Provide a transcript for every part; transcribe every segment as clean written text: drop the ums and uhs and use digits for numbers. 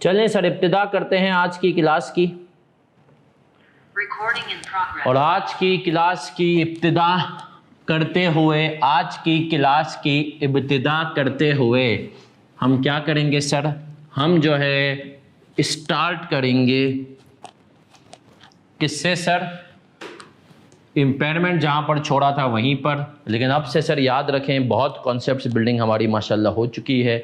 चलें सर, इब्तिदा करते हैं आज की क्लास की। और आज की क्लास की इब्तिदा करते हुए हम क्या करेंगे सर, हम जो है स्टार्ट करेंगे किससे सर, इम्पेयरमेंट जहाँ पर छोड़ा था वहीं पर। लेकिन अब से सर याद रखें, बहुत कॉन्सेप्ट्स बिल्डिंग हमारी माशाल्लाह हो चुकी है।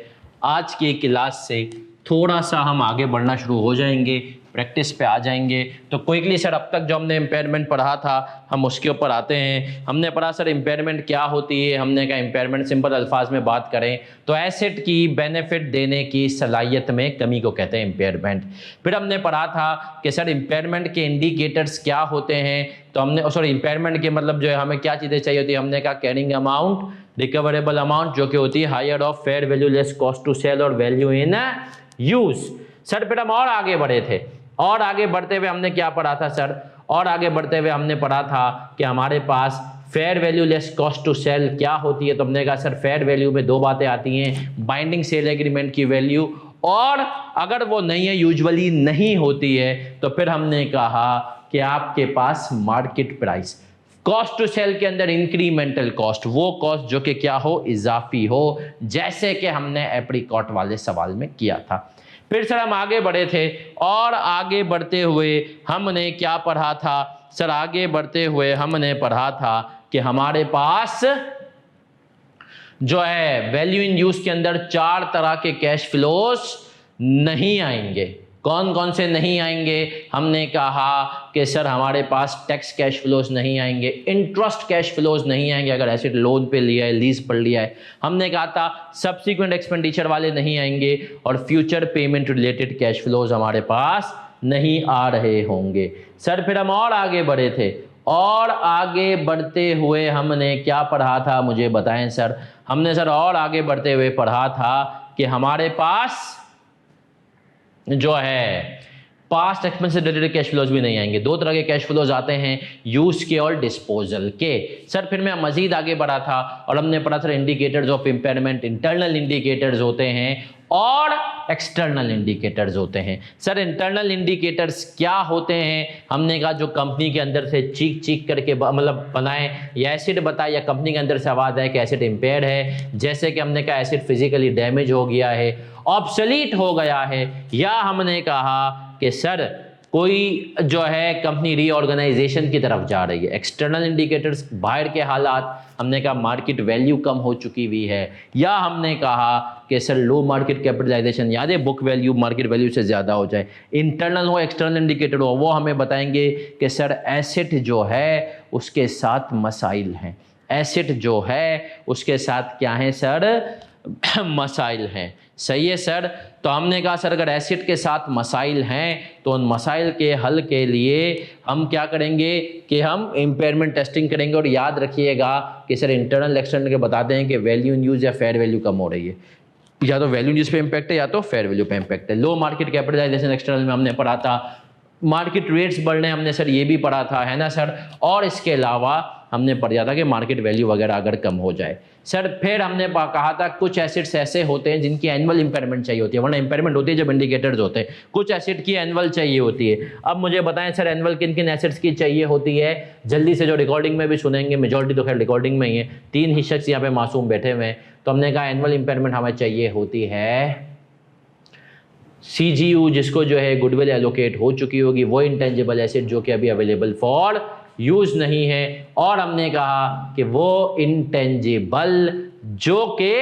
आज की क्लास से थोड़ा सा हम आगे बढ़ना शुरू हो जाएंगे, प्रैक्टिस पे आ जाएंगे। तो क्विकली सर, अब तक जो हमने इम्पेयरमेंट पढ़ा था हम उसके ऊपर आते हैं। हमने पढ़ा सर इम्पेयरमेंट क्या होती है। हमने कहा इम्पेयरमेंट सिंपल अल्फाज में बात करें तो एसेट की बेनिफिट देने की सलाहियत में कमी को कहते हैं इम्पेयरमेंट। फिर हमने पढ़ा था कि सर इम्पेयरमेंट के इंडिकेटर्स क्या होते हैं। तो हमने सॉरी इम्पेयरमेंट के मतलब जो है हमें क्या चीज़ें चाहिए होती है। हमने कहा कैरिंग अमाउंट, रिकवरेबल अमाउंट जो कि होती है higher of fair value less cost to sell और वैल्यू इन यूज। सर फिर हम और आगे बढ़े थे, और आगे बढ़ते हुए हमने क्या पढ़ा था सर, और आगे बढ़ते हुए हमने पढ़ा था कि हमारे पास fair value less cost to sell क्या होती है। तो हमने कहा सर फेयर वैल्यू में दो बातें आती हैं, बाइंडिंग सेल एग्रीमेंट की वैल्यू, और अगर वो नहीं है, यूजुअली नहीं होती है, तो फिर हमने कहा कि आपके पास market price. Cost to sell के अंदर इंक्रीमेंटल कॉस्ट, वो कॉस्ट जो कि क्या हो, इजाफी हो, जैसे कि हमने एप्रिकॉट वाले सवाल में किया था। फिर सर हम आगे बढ़े थे, और आगे बढ़ते हुए हमने क्या पढ़ा था सर, आगे बढ़ते हुए हमने पढ़ा था कि हमारे पास जो है वैल्यू इन यूज के अंदर चार तरह के कैश फ्लोस नहीं आएंगे। कौन कौन से नहीं आएंगे। हमने कहा कि सर हमारे पास टैक्स कैश फ्लोज नहीं आएंगे, इंटरेस्ट कैश फ्लोज नहीं आएंगे अगर एसेट लोन पे लिया है, लीज पर लिया है। हमने कहा था सब्सिक्वेंट एक्सपेंडिचर वाले नहीं आएंगे, और future payment related cash flows हमारे पास नहीं आ रहे होंगे। सर फिर हम और आगे बढ़े थे, और आगे बढ़ते हुए हमने क्या पढ़ा था, मुझे बताएं सर। हमने सर और आगे बढ़ते हुए पढ़ा था कि हमारे पास जो है पास्ट एक्सपेंस से रिलेटेड कैश फ्लोज भी नहीं आएंगे। दो तरह के कैश फ्लोज आते हैं, यूज के और डिस्पोजल के। सर फिर मैं मजीद आगे बढ़ा था, और हमने पढ़ा था indicators of impairment, internal indicators होते हैं और एक्सटर्नल इंडिकेटर्स होते हैं। सर इंटरनल इंडिकेटर्स क्या होते हैं। हमने कहा जो कंपनी के अंदर से चीख चीख करके मतलब बनाए, या एसिड बताए, या कंपनी के अंदर से आवाज आए कि एसिड इम्पेयर्ड है। जैसे कि हमने कहा एसिड फिजिकली डैमेज हो गया है, ऑब्सोलीट हो गया है, या हमने कहा कि सर कोई जो है कंपनी रीऑर्गेनाइजेशन की तरफ जा रही है। एक्सटर्नल इंडिकेटर्स बाहर के हालात, हमने कहा मार्केट वैल्यू कम हो चुकी हुई है, या हमने कहा कि सर लो मार्केट कैपिटलाइजेशन, याद है बुक वैल्यू मार्केट वैल्यू से ज़्यादा हो जाए। इंटरनल हो एक्सटर्नल इंडिकेटर हो, वो हमें बताएंगे कि सर एसेट जो है उसके साथ मसाइल हैं, एसेट जो है उसके साथ क्या है सर, मसाइल हैं। सही है सर। तो हमने कहा सर अगर एसिड के साथ मसाइल हैं तो उन मसाइल के हल के लिए हम क्या करेंगे कि हम इम्पेयरमेंट टेस्टिंग करेंगे। और याद रखिएगा कि सर इंटरनल एक्सटर्नल के बताते हैं कि वैल्यू इन यूज या फेयर वैल्यू कम हो रही है, या तो वैल्यू इन यूज पे इम्पैक्ट है या तो फेयर वैल्यू पे इम्पैक्ट है। लो मार्केट कैपिटलाइजेशन एक्सटर्नल में हमने पढ़ा था, मार्केट रेट्स बढ़ रहे हैं, हमने सर ये भी पढ़ा था, है ना सर। और इसके अलावा हमने पढ़ा था कि मार्केट वैल्यू वगैरह अगर कम हो जाए। सर फिर हमने कहा था कुछ एसेट्स ऐसे होते हैं जिनकी एनुअल इम्पेयरमेंट चाहिए होती है, वरना इम्पेयरमेंट होती है जब इंडिकेटर्स होते हैं। कुछ एसेट की एनुअल चाहिए होती है। अब मुझे बताएं सर एनुअल किन किन एसेट्स की चाहिए होती है, जल्दी से, जो रिकॉर्डिंग में भी सुनेंगे, मेजॉरिटी तो खैर रिकॉर्डिंग में ही है, तीन ही शख्स यहाँ पे मासूम बैठे हुए हैं। तो हमने कहा एनुअल इम्पेयरमेंट हमें चाहिए होती है CGU, जिसको जो है गुडविल एलोकेट हो चुकी होगी, वो इंटेंजिबल एसेट जो कि अभी अवेलेबल फॉर यूज नहीं है। और हमने कहा कि वो इंटेंजिबल जो कि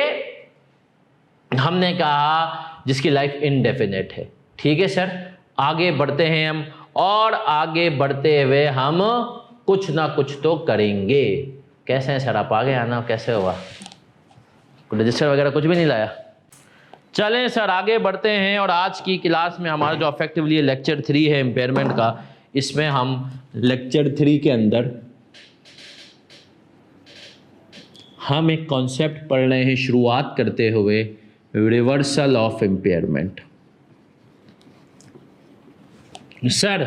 हमने कहा जिसकी लाइफ इनडेफिनेट है। ठीक है सर। आगे बढ़ते हैं हम, और आगे बढ़ते हुए हम कुछ ना कुछ तो करेंगे। कैसे हैं सर आप, आगे आना कैसे हुआ, रजिस्टर वगैरह कुछ भी नहीं लाया। चलें सर आगे बढ़ते हैं, और आज की क्लास में हमारा जो अफेक्टिवली लेक्चर 3 है इम्पेयरमेंट का, इसमें हम लेक्चर 3 के अंदर हम एक कॉन्सेप्ट पढ़ रहे हैं, शुरुआत करते हुए रिवर्सल ऑफ इम्पेयरमेंट। सर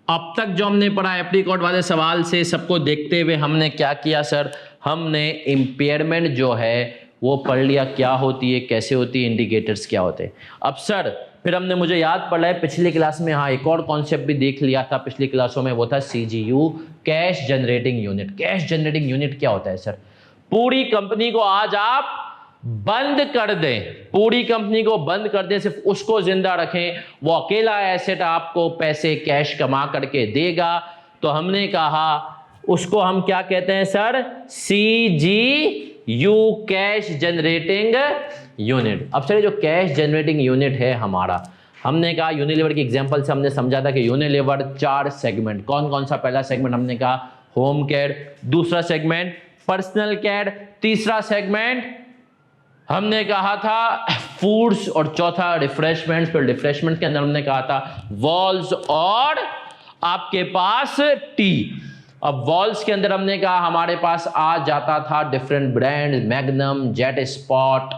अब तक जो हमने पढ़ा एप्रिकॉट वाले सवाल से सबको देखते हुए हमने क्या किया सर, हमने इम्पेयरमेंट जो है वो पढ़ लिया, क्या होती है, कैसे होती है, इंडिकेटर्स क्या होते हैं। अब सर फिर हमने, मुझे याद पड़ा है पिछली क्लास में, हाँ एक और कॉन्सेप्ट भी देख लिया था पिछली क्लासों में, वो था CGU, cash generating unit. Cash generating unit क्या होता है सर? पूरी कंपनी को आज आप बंद कर दें, पूरी कंपनी को बंद कर दें, सिर्फ उसको जिंदा रखें, वो अकेला एसेट आपको पैसे कैश कमा करके देगा, तो हमने कहा उसको हम क्या कहते हैं sir? CGU, cash generating unit. अब सर जो कैश जनरेटिंग यूनिट है हमारा, हमने कहा यूनिलीवर की एग्जांपल से हमने समझा था कि यूनिलीवर 4 सेगमेंट, कौन कौन सा? पहला सेगमेंट हमने कहा होम केयर, दूसरा सेगमेंट पर्सनल केयर, तीसरा सेगमेंट हमने कहा था फूड्स, और चौथा रिफ्रेशमेंट्स। फिर रिफ्रेशमेंट के अंदर हमने कहा था वॉल्स और आपके पास टी। अब वॉल्स के अंदर हमने कहा हमारे पास आ जाता था different brand, magnum, jet spot,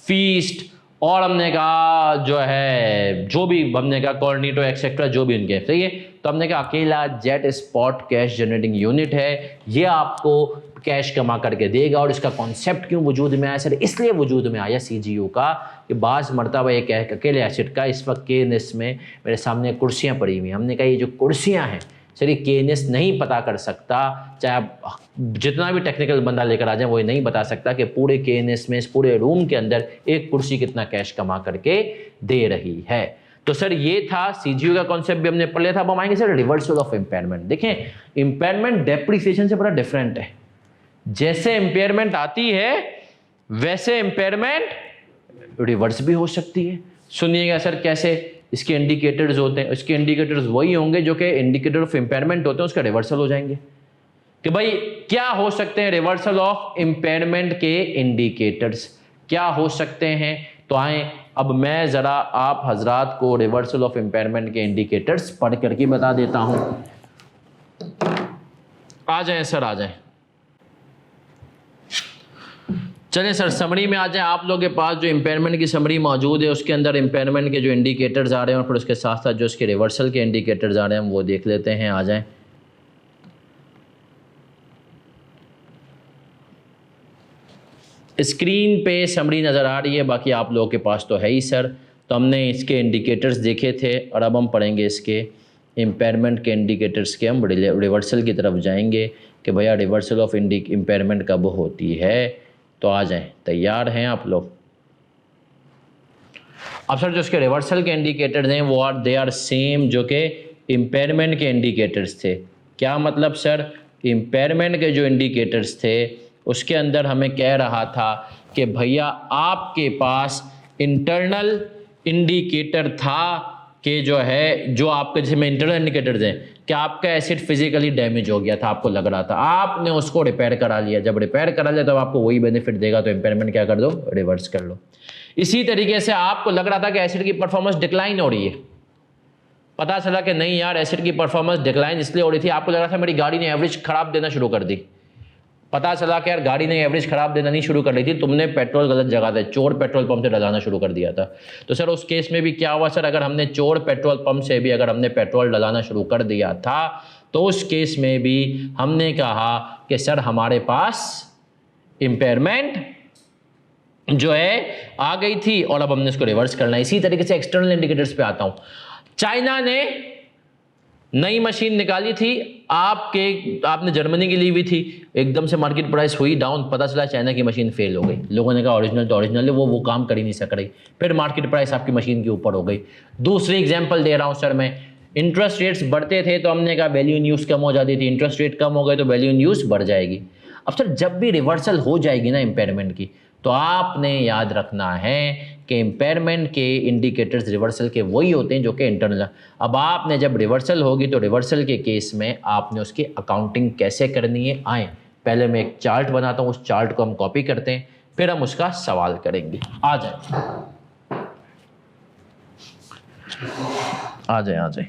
feast, और हमने कहा जो है जो भी हमने कहा कॉर्निटो एक्सेट्रा, जो भी उनके, सही है। तो हमने कहा अकेला jet spot cash generating unit है, ये आपको कैश कमा करके देगा। और इसका कॉन्सेप्ट क्यों वजूद में आया सर? इसलिए वजूद में आया CGU का कि बाज़ मरतबा एक अकेले एसेट का, इस वक्त KNS में मेरे सामने कुर्सियाँ पड़ी हुई, हमने कहा ये जो कुर्सियाँ हैं सर, ये KNS नहीं पता कर सकता, चाहे आप जितना भी टेक्निकल बंदा लेकर आ जाए वो ये नहीं बता सकता कि पूरे KNS में, इस पूरे रूम के अंदर एक कुर्सी कितना कैश कमा करके दे रही है। तो सर ये था CGU का कॉन्सेप्ट भी हमने पढ़ लिया था। अब हम आएंगे सर रिवर्सल ऑफ इम्पेयरमेंट। देखें इम्पेयरमेंट डेप्रिसिएशन से बड़ा डिफरेंट है। जैसे इम्पेयरमेंट आती है वैसे इम्पेयरमेंट रिवर्स भी हो सकती है। सुनिएगा सर कैसे, इसके इंडिकेटर्स होते हैं, इसके इंडिकेटर्स वही होंगे जो कि इंडिकेटर ऑफ इम्पेयरमेंट होते हैं, उसका रिवर्सल हो जाएंगे। कि भाई क्या हो सकते हैं रिवर्सल ऑफ इम्पेयरमेंट के इंडिकेटर्स, क्या हो सकते हैं? तो आए अब मैं जरा आप हजरात को रिवर्सल ऑफ इम्पेयरमेंट के इंडिकेटर्स पढ़ करके बता देता हूं। आ जाएं सर, आ जाएं, चलें सर समरी में आ जाएं। आप लोगों के पास जो इम्पेयरमेंट की समरी मौजूद है उसके अंदर इम्पेयरमेंट के जो इंडिकेटर्स आ रहे हैं और फिर उसके साथ साथ जो उसके रिवर्सल के इंडिकेटर्स आ रहे हैं हम वो देख लेते हैं। आ जाएं, स्क्रीन पे समरी नज़र आ रही है, बाकी आप लोगों के पास तो है ही सर। तो हमने इसके इंडिकेटर्स देखे थे और अब हम पढ़ेंगे इसके इम्पेयरमेंट के इंडिकेटर्स के, हम रिवर्सल की तरफ जाएंगे कि भैया रिवर्सल ऑफ इम्पेयरमेंट कब होती है। तो आ जाएं, तैयार हैं आप लोग? अब सर जो उसके रिवर्सल के इंडिकेटर्स हैं वो दे आर सेम जो कि इम्पेयरमेंट के इंडिकेटर्स थे। क्या मतलब सर? इम्पेयरमेंट के जो इंडिकेटर्स थे उसके अंदर हमें कह रहा था कि भैया आपके पास इंटरनल इंडिकेटर था कि जो है, जो आपके जिसमें इंटरनल इंडिकेटर्स हैं कि आपका एसिड फिजिकली डैमेज हो गया था, आपको लग रहा था, आपने उसको रिपेयर करा लिया। जब रिपेयर करा लिया तब आपको वही बेनिफिट देगा, तो इम्पेयरमेंट क्या कर दो? रिवर्स कर लो। इसी तरीके से आपको लग रहा था कि एसिड की परफॉर्मेंस डिक्लाइन हो रही है, पता चला कि नहीं यार एसिड की परफॉर्मेंस डिक्लाइन इसलिए हो रही थी, आपको लग रहा था मेरी गाड़ी ने एवरेज खराब देना शुरू कर दी, पता चला कि यार गाड़ी ने एवरेज खराब देना नहीं शुरू कर ली थी, तुमने पेट्रोल गलत जगह से, चोर पेट्रोल पंप से डलाना शुरू कर दिया था। तो सर उस केस में भी क्या हुआ सर? अगर हमने चोर पेट्रोल पंप से भी अगर हमने पेट्रोल डलाना शुरू कर दिया था तो उस केस में भी हमने कहा कि सर हमारे पास इम्पेयरमेंट जो है आ गई थी और अब हमने इसको रिवर्स करना है। इसी तरीके से एक्सटर्नल इंडिकेटर्स पे आता हूं। चाइना ने नई मशीन निकाली थी, आपने जर्मनी की ली हुई थी, एकदम से मार्केट प्राइस हुई डाउन, पता चला चाइना की मशीन फेल हो गई। लोगों ने कहा ओरिजिनल तो ओरिजिनल है, वो काम कर ही नहीं सक रही, फिर मार्केट प्राइस आपकी मशीन के ऊपर हो गई। दूसरी एग्जांपल दे रहा हूं सर मैं, इंटरेस्ट रेट्स बढ़ते थे तो हमने कहा वैल्यू इन यूज कम हो जाती थी, इंटरेस्ट रेट कम हो गए तो वैल्यू इन यूज बढ़ जाएगी। अब सर जब भी रिवर्सल हो जाएगी ना इम्पेयरमेंट की, तो आपने याद रखना है कि इम्पेयरमेंट के इंडिकेटर्स रिवर्सल के वही होते हैं जो कि इंटरनल। अब आपने जब रिवर्सल होगी तो रिवर्सल के केस में आपने उसकी अकाउंटिंग कैसे करनी है, आए पहले मैं एक चार्ट बनाता हूँ, उस चार्ट को हम कॉपी करते हैं, फिर हम उसका सवाल करेंगे। आ जाए आ जाए आ जाए,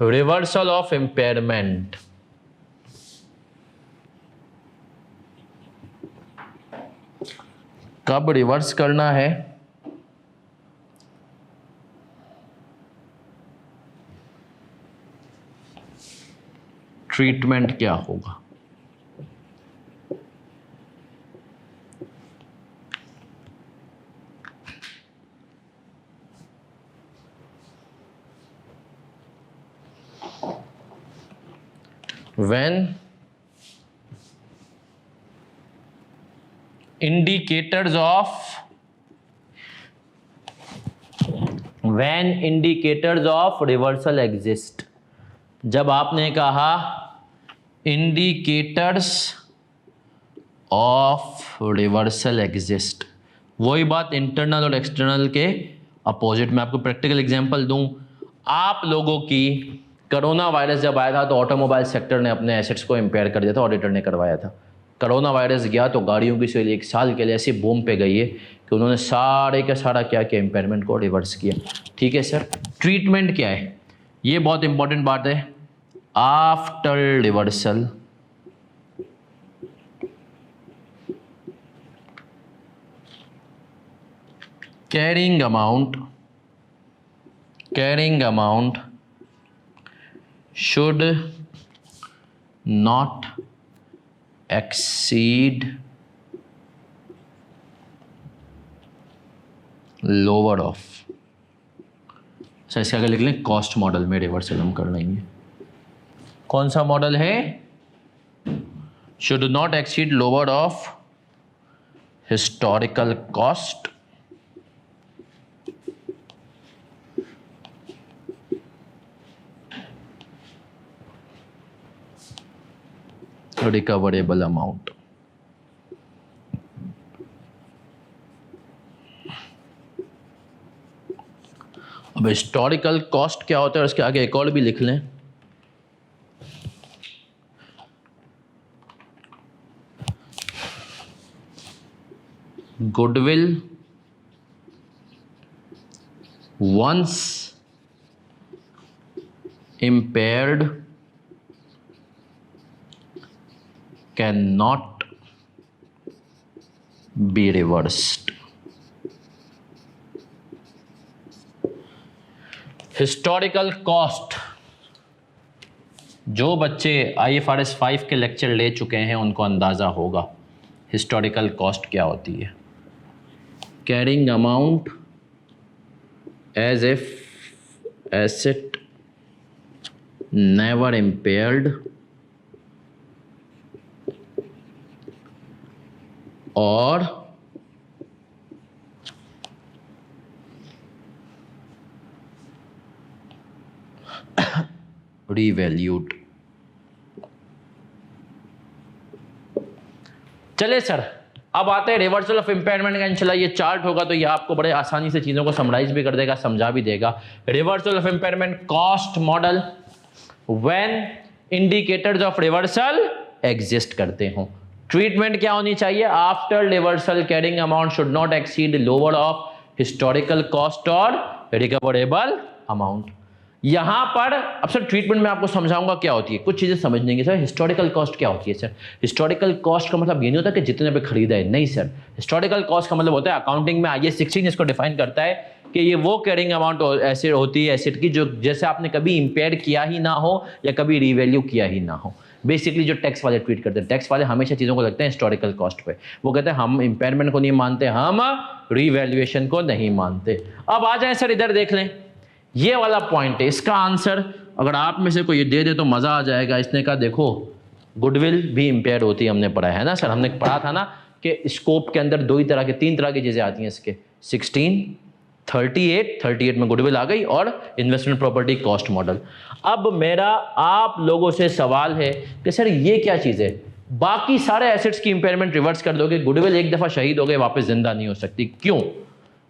रिवर्सल ऑफ इम्पेयरमेंट। कब रिवर्स करना है? ट्रीटमेंट क्या होगा? when indicators of reversal exist, जब आपने कहा इंडिकेटर्स ऑफ रिवर्सल एग्जिस्ट, वही बात इंटरनल और एक्सटर्नल के अपोजिट। मैं आपको प्रैक्टिकल एग्जांपल दूं, आप लोगों की कोरोना वायरस जब आया था तो ऑटोमोबाइल सेक्टर ने अपने एसेट्स को इम्पेयर कर दिया था, ऑडिटर ने करवाया था। कोरोना वायरस गया तो गाड़ियों की सेल 1 साल के लिए ऐसी बूम पे गई है कि उन्होंने सारे का सारा क्या किया, इम्पेयरमेंट को रिवर्स किया। ठीक है सर, ट्रीटमेंट क्या है, ये बहुत इंपॉर्टेंट बात है। After reversal carrying amount should not exceed lower of, sir इसका आगे लिख लें कॉस्ट मॉडल में रिवर्सल हम कर लेंगे। कौन सा मॉडल है? should not exceed lower of historical cost recoverable amount. अब हिस्टोरिकल कॉस्ट क्या होता है, उसके आगे एक और भी लिख लें, goodwill once impaired cannot be reversed। Historical cost, जो बच्चे IFRS 5 के लेक्चर ले चुके हैं उनको अंदाज़ा होगा हिस्टोरिकल कॉस्ट क्या होती है। Carrying amount as if asset never impaired और revalued। चले सर, अब आते हैं रिवर्सल ऑफ इम्पेयरमेंट का। इंशाल्लाह ये चार्ट होगा तो ये आपको बड़े आसानी से चीज़ों को समराइज भी कर देगा, समझा भी देगा। Reversal of impairment cost model, when indicators of reversal exist करते हो। ट्रीटमेंट क्या होनी चाहिए? After reversal carrying amount should not exceed lower of historical cost और रिकवरेबल अमाउंट। यहां पर अब सर ट्रीटमेंट में आपको समझाऊंगा क्या होती है, कुछ चीजें समझने की। सर हिस्टोरिकल कॉस्ट क्या होती है? सर हिस्टोरिकल कॉस्ट का मतलब ये नहीं होता कि जितने पे खरीदा है, नहीं सर। हिस्टोरिकल कॉस्ट का मतलब होता है, अकाउंटिंग में IAS 16 इसको डिफाइन करता है कि ये वो कैरिंग अमाउंट एसेट होती है एसेट की जो जैसे आपने कभी इंपेयर किया ही ना हो या कभी रिवैल्यू किया ही ना हो। बेसिकली जो टैक्स वाले ट्वीट करते हैं, टैक्स वाले हमेशा चीज़ों को लगते हैं हिस्टोरिकल कॉस्ट पे। वो कहते हैं हम इंपेयरमेंट को नहीं मानते, हम रीवैल्यूएशन को नहीं मानते। अब आ जाए सर, इधर देख लें, ये वाला पॉइंट है, इसका आंसर अगर आप में से कोई ये दे दे तो मज़ा आ जाएगा। इसने कहा देखो गुडविल भी इंपेयर होती है, हमने पढ़ा है ना सर, हमने पढ़ा था ना कि स्कोप के अंदर तीन तरह की चीज़ें आती हैं इसके, 16, 38 में गुडविल आ गई और इन्वेस्टमेंट प्रॉपर्टी कॉस्ट मॉडल। अब मेरा आप लोगों से सवाल है कि सर ये क्या चीज़ है? बाकी सारे एसेट्स की इंपेयरमेंट रिवर्स कर दोगे, गुडविल एक दफ़ा शहीद हो गए वापस जिंदा नहीं हो सकती, क्यों?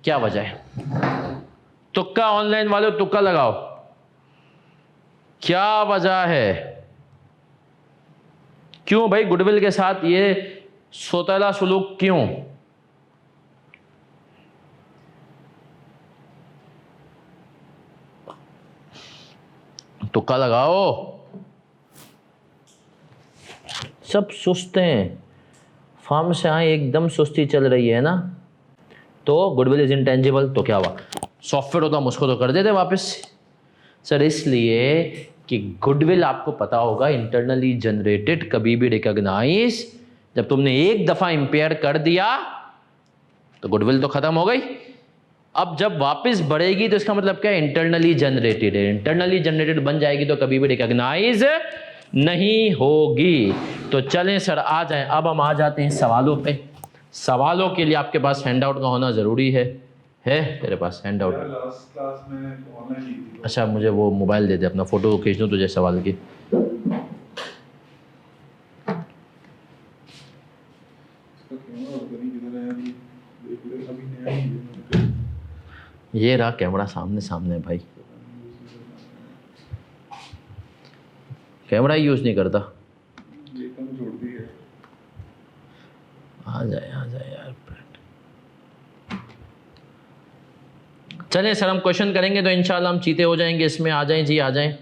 क्या वजह है? तुक्का ऑनलाइन वाले तुक्का लगाओ, क्या वजह है? क्यों भाई गुडविल के साथ ये सोतला सुलूक क्यों? तुक्का लगाओ। सब सुस्त हैं, फर्म से आए एकदम सुस्ती चल रही है ना, तो गुडविल इज इंटेंजिबल, तो क्या हुआ? सॉफ्टवेयर होता हम उसको तो कर देते वापस। सर इसलिए कि गुडविल आपको पता होगा इंटरनली जनरेटेड कभी भी रिकॉग्नाइज, जब तुमने एक दफा इंपेयर कर दिया तो गुडविल तो खत्म हो गई। अब जब वापस बढ़ेगी तो इसका मतलब क्या है, इंटरनली जनरेटेड है, इंटरनली जनरेटेड बन जाएगी तो कभी भी रिकॉग्नाइज नहीं होगी। तो चलें सर आ जाएं, अब हम आ जाते हैं सवालों पे। सवालों के लिए आपके पास हैंड आउट का होना ज़रूरी है तेरे पास हैंड आउट? लास्ट क्लास में ऑनलाइन ही थी। अच्छा मुझे वो मोबाइल दे दे, अपना फ़ोटो खींच दूँ तुझे सवाल की। ये रहा कैमरा सामने सामने भाई, कैमरा ही यूज़ नहीं करता। आ जाए यार। चलें सर हम क्वेश्चन करेंगे तो इंशाल्लाह हम चीते हो जाएंगे इसमें। आ जाएं जी आ जाएं।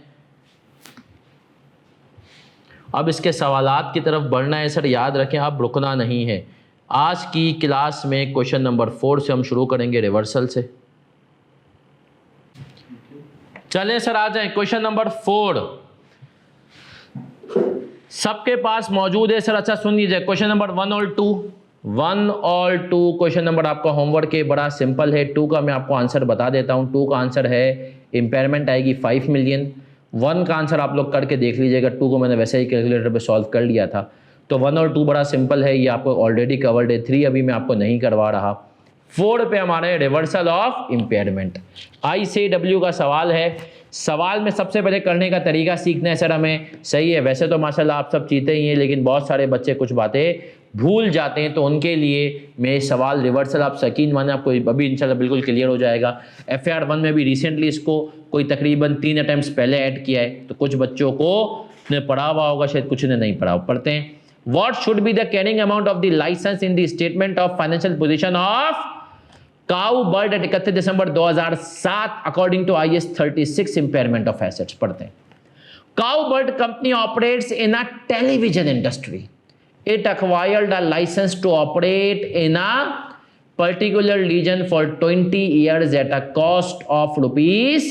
अब इसके सवालात की तरफ बढ़ना है सर, याद रखें अब रुकना नहीं है। आज की क्लास में क्वेश्चन नंबर 4 से हम शुरू करेंगे रिवर्सल से। चलें सर आ जाएं, क्वेश्चन नंबर 4 सबके पास मौजूद है सर। अच्छा सुन लीजिए, क्वेश्चन नंबर 1 और 2, 1 और 2 क्वेश्चन नंबर आपका होमवर्क है, बड़ा सिंपल है। 2 का मैं आपको आंसर बता देता हूं। 2 का आंसर है इम्पेयरमेंट आएगी 5 मिलियन। 1 का आंसर आप लोग करके देख लीजिएगा, 2 को मैंने वैसे ही कैलकुलेटर पे सॉल्व कर लिया था। तो 1 और 2 बड़ा सिंपल है, ये आपको ऑलरेडी कवर्ड है। 3 अभी मैं आपको नहीं करवा रहा। 4 पे हमारे रिवर्सल ऑफ इम्पेयरमेंट ICW का सवाल है। सवाल में सबसे पहले करने का तरीका सीखना है सर हमें। सही है, वैसे तो माशाल्लाह आप सब चीते ही हैं, लेकिन बहुत सारे बच्चे कुछ बातें भूल जाते हैं, तो उनके लिए मैं सवाल रिवर्सल आप यकीन माने आपको अभी इंशाल्लाह बिल्कुल क्लियर हो जाएगा। FAR 1 में भी रिसेंटली इसको कोई तकरीबन 3 अटेम्प्ट्स पहले ऐड किया है, तो कुछ बच्चों को ने पढ़ा हुआ होगा, शायद कुछ ने नहीं पढ़ा। पढ़ते हैं, what should be the carrying amount of the licence in the statement of financial position of Cow Bird at 31 December 2007 according to IAS 36 impairment of assets. पढ़ते हैं, Cow Bird company operates in a television industry. It acquired a license to operate in a particular region for 20 years at a cost of rupees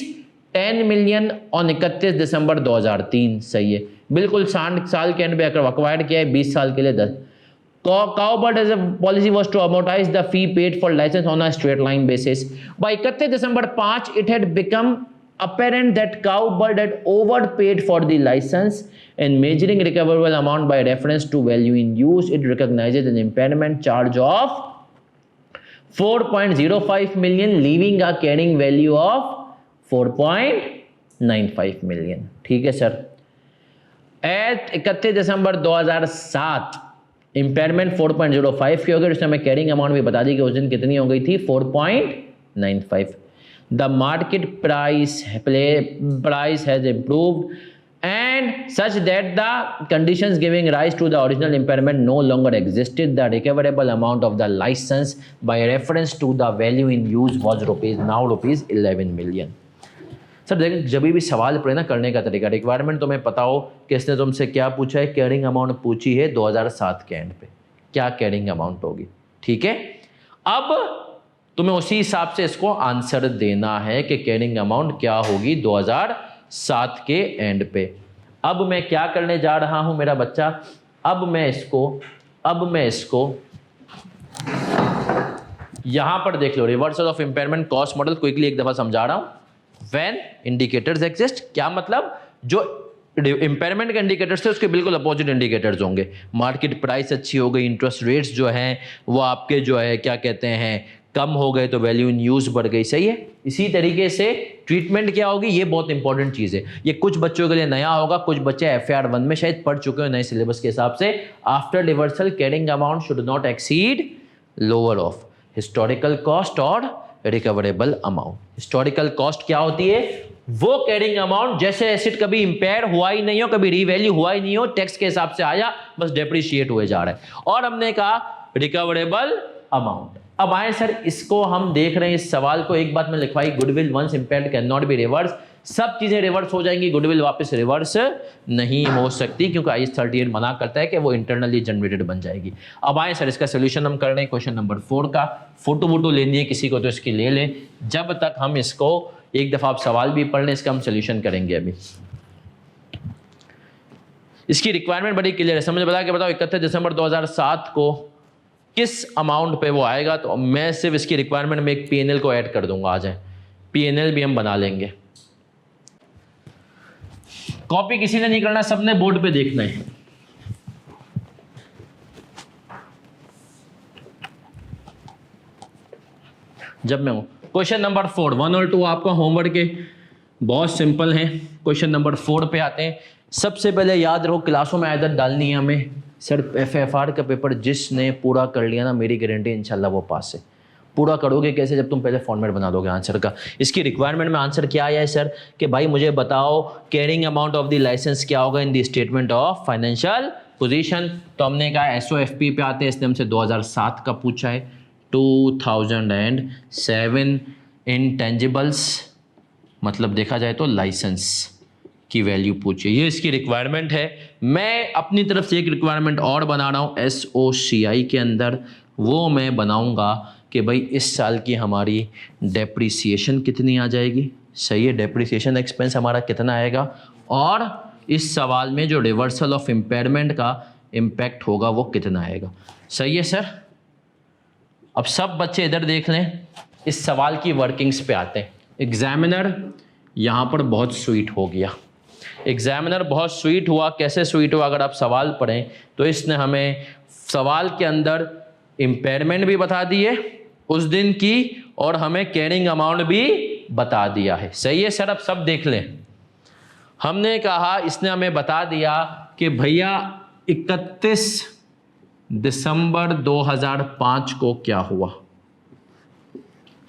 10 million on 31 दिसंबर 2003। सही है, बिल्कुल 60 साल के and पे acquired किया है, 20 साल के लिए 10। Cowbird as a policy was to amortize the fee paid for license on a straight line basis. By 31 December 5 it had become apparent that Cowbird had overpaid for the license, and measuring recoverable amount by reference to value in use, it recognizes an impairment charge of 4.05 million, leaving a carrying value of 4.95 million। ठीक है sir. Eight 31 December 2007 impairment 4.05 की हो गई, उसने हमें carrying amount भी बता दी कि उस दिन कितनी हो गई थी, 4.95। The market price has improved and such that the conditions giving rise to the original impairment no longer existed. The recoverable amount of the license by reference to the value in use was rupees 11 million। Sir देखिए, जब भी सवाल पढ़े ना, करने का तरीका, requirement तुम्हें पता हो कि इसने तुमसे क्या पूछा है, कैरिंग अमाउंट पूछी है 2007 के एंड पे, क्या कैरिंग अमाउंट होगी। ठीक है, अब तुम्हें उसी हिसाब से इसको आंसर देना है कि कैरिंग अमाउंट क्या होगी 2007 के एंड पे। अब मैं क्या करने जा रहा हूं मेरा बच्चा, अब मैं इसको यहां पर देख लो, reversal of impairment cost model quickly एक दफा समझा रहा हूं। When indicators exist, क्या मतलब, जो इंपेयरमेंट के इंडिकेटर्स थे उसके बिल्कुल अपोजिट इंडिकेटर्स होंगे। मार्केट प्राइस अच्छी हो गई, इंटरेस्ट रेट्स जो हैं वो आपके जो है क्या कहते हैं कम हो गए, तो वैल्यू इन यूज बढ़ गई। सही है, इसी तरीके से ट्रीटमेंट क्या होगी, ये बहुत इंपॉर्टेंट चीज़ है। ये कुछ बच्चों के लिए नया होगा, कुछ बच्चे FAR 1 में शायद पढ़ चुके हो नए सिलेबस के हिसाब से। After reversal carrying amount should not exceed lower of historical cost और रिकवरेबल अमाउंट। हिस्टोरिकल कॉस्ट क्या होती है, वो कैरिंग अमाउंट जैसे एसेट कभी इंपेयर हुआ ही नहीं हो, कभी रीवैल्यू हुआ ही नहीं हो, टैक्स के हिसाब से आया, बस डेप्रिशिएट हुए जा रहा है। और हमने कहा रिकवरेबल अमाउंट। अब आए सर, इसको हम देख रहे हैं, इस सवाल को एक बात में लिखवाई, goodwill once impaired can not be reverse. सब चीजें रिवर्स हो जाएंगी, गुडविल वापस रिवर्स नहीं हो सकती, क्योंकि IAS 38 मना करता है कि वो इंटरनली जनरेटेड बन जाएगी। अब आए सर, इसका सोल्यूशन हम कर रहे हैं क्वेश्चन नंबर 4 का। फोटो लेनी है किसी को तो इसकी ले लें, जब तक हम इसको एक दफा आप सवाल भी पढ़ लें, इसका हम सोल्यूशन करेंगे। अभी इसकी रिक्वायरमेंट बड़ी क्लियर है, समझ बता के बताओ 31 दिसंबर 2007 को किस अमाउंट पे वो आएगा। तो मैं सिर्फ इसकी रिक्वायरमेंट में एक पीएनएल को ऐड कर दूंगा, आ जाए पीएनएल भी हम बना लेंगे। कॉपी किसी ने नहीं करना, सबने बोर्ड पे देखना है। जब मैं हूं क्वेश्चन नंबर 4, 1 और 2 आपका होमवर्क के बहुत सिंपल है। क्वेश्चन नंबर 4 पे आते हैं। सबसे पहले याद रखो क्लासों में आदत डालनी है हमें, सर एफएफआर का पेपर जिसने पूरा कर लिया ना, मेरी गारंटी इंशाल्लाह वो पास है। पूरा करोगे कैसे, जब तुम पहले फॉर्मेट बना दोगे आंसर का। इसकी रिक्वायरमेंट में आंसर क्या आया है सर कि भाई मुझे बताओ carrying amount of the licence क्या होगा in the statement of financial position. तो हमने कहा एसओएफपी पे आते हैं, इसने हमसे 2007 का पूछा है। 2007 इंटेंजिबल्स मतलब देखा जाए तो लाइसेंस की वैल्यू पूछिए, ये इसकी रिक्वायरमेंट है। मैं अपनी तरफ से एक रिक्वायरमेंट और बना रहा हूँ एसओसीआई के अंदर, वो मैं बनाऊंगा कि भाई इस साल की हमारी डेप्रिसिएशन कितनी आ जाएगी। सही है, डेप्रिसिएशन एक्सपेंस हमारा कितना आएगा, और इस सवाल में जो रिवर्सल ऑफ इम्पेयरमेंट का इम्पैक्ट होगा वो कितना आएगा। सही है सर। अब सब बच्चे इधर देख लें, इस सवाल की वर्किंग्स पे आते हैं। एग्जामिनर यहाँ पर बहुत स्वीट हो गया, एग्जामिनर बहुत स्वीट हुआ। कैसे स्वीट हुआ, अगर आप सवाल पढ़ें तो इसने हमें सवाल के अंदर इम्पेयरमेंट भी बता दिए उस दिन की, और हमें कैरिंग अमाउंट भी बता दिया है। सही है सर। अब सब देख लें, हमने कहा इसने हमें बता दिया कि भैया 31 दिसंबर 2005 को क्या हुआ।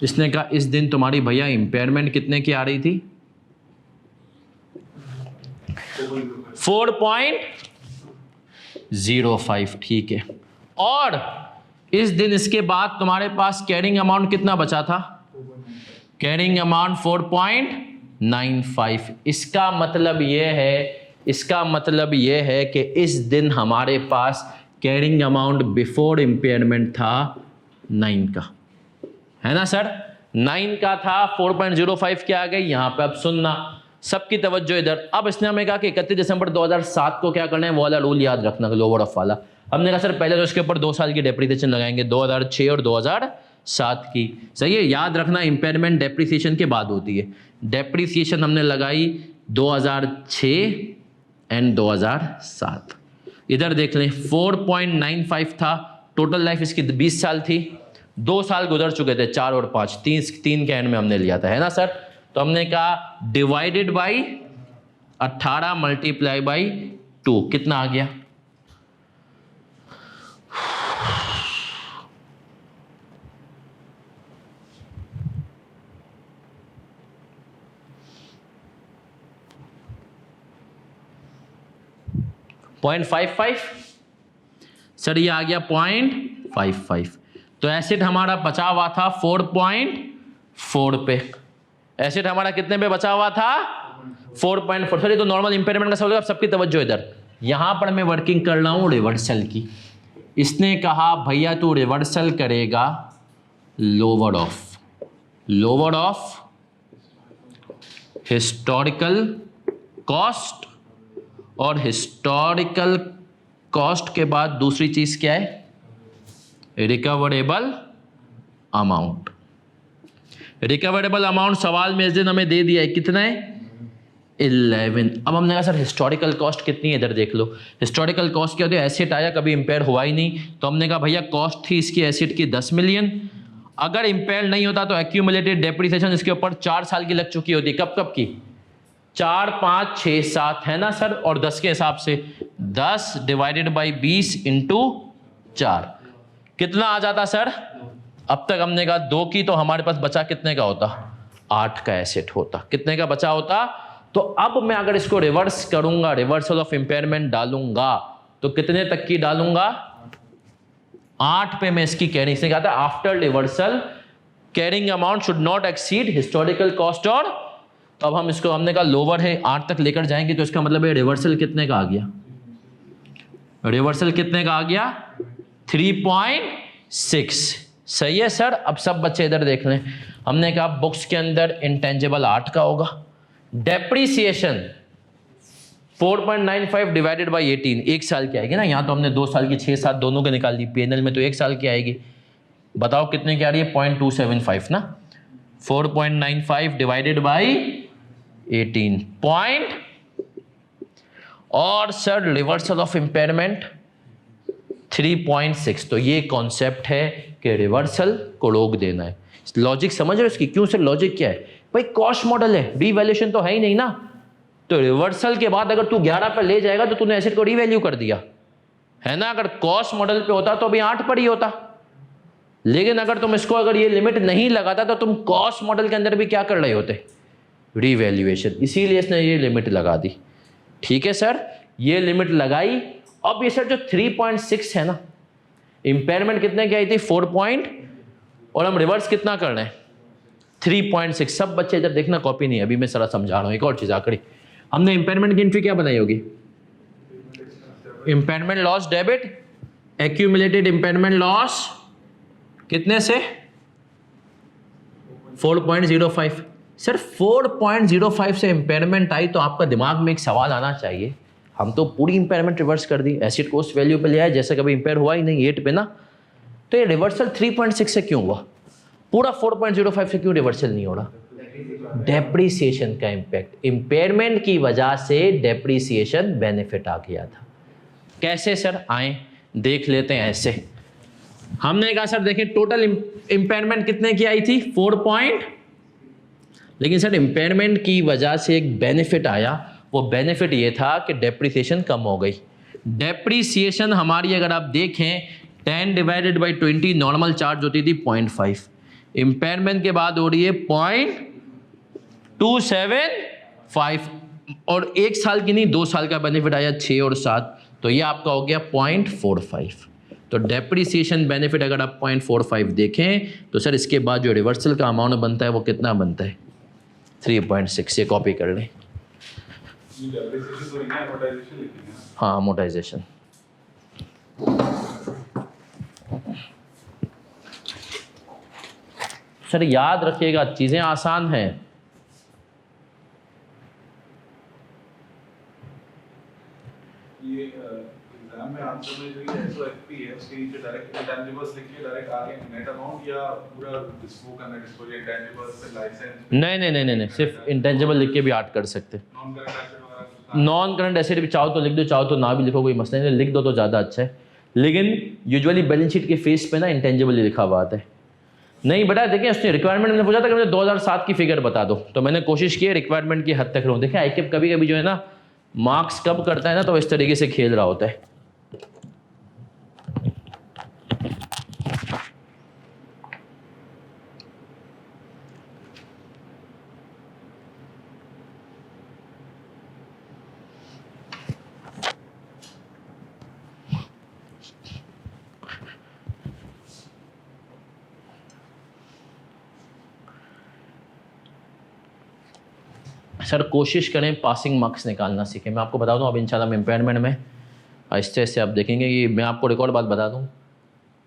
इसने कहा इस दिन तुम्हारी भैया इम्पेयरमेंट कितने की आ रही थी, 4.05, ठीक है। और इस दिन इसके बाद तुम्हारे पास कैरिंग अमाउंट कितना बचा था, कैरिंग अमाउंट 4.95। इसका मतलब ये है कि इस दिन हमारे पास कैरिंग अमाउंट बिफोर इम्पेयरमेंट था 9 का, है ना सर। 9 का था, 4.05 क्या आ गई यहाँ पे। अब सुनना, सबकी तवज्जो इधर। अब इसने हमें कहा कि 31 दिसंबर 2007 को क्या करना है, वो वाला रूल याद रखना, लोअर ऑफ वाला। हमने कहा सर पहले तो इसके ऊपर 2 साल की डेप्रिसिएशन लगाएंगे, 2006 और 2007 की। सही है, याद रखना इम्पेयरमेंट डेप्रिसिएशन के बाद होती है। डेप्रिसिएशन हमने लगाई 2006 एंड 2007। इधर देख लें 4.95 था, टोटल लाइफ इसकी 20 साल थी। 2 साल गुजर चुके थे, 4 और 5, 3 के एंड में हमने लिया था, है ना सर। तो हमने कहा डिवाइडेड बाई 18 मल्टीप्लाई बाई 2, कितना आ गया, .55 सर, ये आ गया 0.55। तो एसिड हमारा बचा हुआ था 4.4 पे। एसिड हमारा कितने पे बचा हुआ था, 4.4। सर ये तो नॉर्मल इंपेयरमेंट का सवाल है, आप सबकी तवज्जो इधर। यहां पर मैं वर्किंग कर रहा हूं रिवर्सल की। इसने कहा भैया तू रिवर्सल करेगा लोअर ऑफ हिस्टोरिकल कॉस्ट, और हिस्टोरिकल कॉस्ट के बाद दूसरी चीज क्या है, रिकवरेबल अमाउंट। रिकवरेबल अमाउंट सवाल में इस दिन हमें दे दिया है, कितना है, 11। अब हमने कहा सर हिस्टोरिकल कॉस्ट कितनी है, इधर देख लो। हिस्टोरिकल कॉस्ट क्या होती है, एसेट आया कभी इम्पेयर हुआ ही नहीं, तो हमने कहा भैया कॉस्ट थी इसकी एसेट की 10 मिलियन। अगर इम्पेयर नहीं होता तो एक्यूमुलेटेड डेप्रिसिएशन इसके ऊपर 4 साल की लग चुकी होती। कब की, 4, 5, 6, 7, है ना सर। और 10 के हिसाब से 10 डिवाइडेड बाई 20 इंटू 4 कितना आ जाता सर। अब तक हमने कहा 2 की, तो हमारे पास बचा कितने का होता, 8 का एसेट होता। कितने का बचा होता। तो अब मैं अगर इसको रिवर्स करूंगा, रिवर्सल ऑफ इंपेयरमेंट डालूंगा, तो कितने तक की डालूंगा, 8 पे मैं इसकी कैरिंग से कहा था after reversal carrying amount should not exceed historical cost. और तो अब हम इसको, हमने कहा लोअर है 8 तक लेकर जाएंगे, तो इसका मतलब है रिवर्सल कितने का आ गया, रिवर्सल कितने का आ गया, 3.6। सही है सर। अब सब बच्चे इधर देख लें, हमने कहा बुक्स के अंदर इंटेंजिबल 8 का होगा, डेप्रिसिएशन 4.95 डिवाइडेड बाई 18 एक साल की आएगी ना, यहाँ तो हमने 2 साल की 6 7 दोनों के निकाल ली, पीएनएल में तो 1 साल की आएगी। बताओ कितने की आ रही है? 0.275 ना। 4.95 डिवाइडेड बाई 18 पॉइंट, और सर रिवर्सल ऑफ इम्पेयरमेंट 3.6। तो ये कॉन्सेप्ट है कि रिवर्सल को रोक देना है। लॉजिक समझ रहे हो इसकी? क्यों सर? लॉजिक क्या है भाई? कॉस्ट मॉडल है, रीवैल्यूएशन तो है ही नहीं ना। तो रिवर्सल के बाद अगर तू 11 पर ले जाएगा तो तूने एसेट को रीवैल्यू कर दिया है ना। अगर कॉस्ट मॉडल पे होता तो अभी 8 पर ही होता। लेकिन अगर तुम इसको, अगर ये लिमिट नहीं लगाता तो तुम कॉस्ट मॉडल के अंदर भी क्या कर रहे होते? रीवैल्यूएशन। इसीलिए इसने ये लिमिट लगा दी। ठीक है सर, ये लिमिट लगाई। अब ये सर जो 3.6 है ना, इंपेयरमेंट कितने की आई थी? 4 पॉइंट, और हम रिवर्स कितना कर रहे हैं? 3.6। सब बच्चे इधर देखना, कॉपी नहीं, अभी मैं सारा समझा रहा हूँ। एक और चीज आखिरी, हमने इंपेयरमेंट की एंट्री क्या बनाई होगी? Impairment loss debit, accumulated impairment loss कितने से? 4.05। सर 4.05 से इंपेयरमेंट आई तो आपका दिमाग में एक सवाल आना चाहिए, हम तो पूरी इंपेयरमेंट रिवर्स कर दी, एसिड कोस्ट वैल्यू पे ले आए, जैसे कभी इंपेयर हुआ ही नहीं 8 पे ना। तो ये रिवर्सल 3.6 से क्यों हुआ? पूरा 4.05 से क्यों रिवर्सल नहीं हो रहा? डेप्रीसिएशन का इम्पैक्ट, इंपेयरमेंट की वजह से डेप्रीसिएशन बेनिफिट आ गया था। कैसे सर? आए देख लेते हैं। ऐसे हमने कहा सर देखिए टोटल इंपेयरमेंट कितने की आई थी? 4 पॉइंट, लेकिन सर इंपेयरमेंट की वजह से एक बेनिफिट आया। वो बेनिफिट ये था कि डेप्रीसिएशन कम हो गई। डेप्रीसिएशन हमारी अगर आप देखें 10 डिवाइडेड बाई 20 नॉर्मल चार्ज होती थी 0.5, इंपेयरमेंट के बाद हो रही है 0.275, और 1 साल की नहीं 2 साल का बेनिफिट आया 6 और 7, तो ये आपका हो गया 0.45। तो डेप्रीसिएशन बेनिफिट अगर आप 0.45 देखें तो सर इसके बाद जो रिवर्सल का अमाउंट बनता है वो कितना बनता है? 3.6। ये कॉपी कर लें। हाँ, अमोर्टाइजेशन। सर याद रखिएगा चीजें आसान हैं। ये एग्जाम में आंसर में जो ये एसओएफपी है उसके नीचे डायरेक्ट इंटेंजिबल्स लिख के डायरेक्ट आगे नेट अमाउंट या पूरा डिस्को करना है? डिस्को इंटेंजिबल्स से लाइसेंस? नहीं, सिर्फ इंटेंजिबल लिख के भी आर्ट कर सकते। नॉन करंट एसेट वगैरह? नॉन करंट एसेट भी चाहो तो लिख दो, चाहो तो ना भी लिखो, कोई मसला नहीं, लिख दो तो ज़्यादा अच्छा है। लेकिन यूजुअली बैलेंस शीट के फेस पे ना इंटेंजिबल लिखा हुआ आता है। नहीं बेटा देखिए, उसने रिक्वायरमेंट में पूछा था कि मुझे 2007 की फिगर बता दो, तो मैंने कोशिश की है रिक्वायरमेंट की हद तक रहूँ। देखिए आईकेप कभी कभी जो है ना मार्क्स कब करता है ना, तो इस तरीके से खेल रहा होता है। सर कोशिश करें पासिंग मार्क्स निकालना सीखें। मैं आपको बता दूं अब इंशाल्लाह इम्पेयरमेंट में आहिस्ते आहिस्ते आप देखेंगे कि मैं आपको रिकॉर्ड बात बता दूं,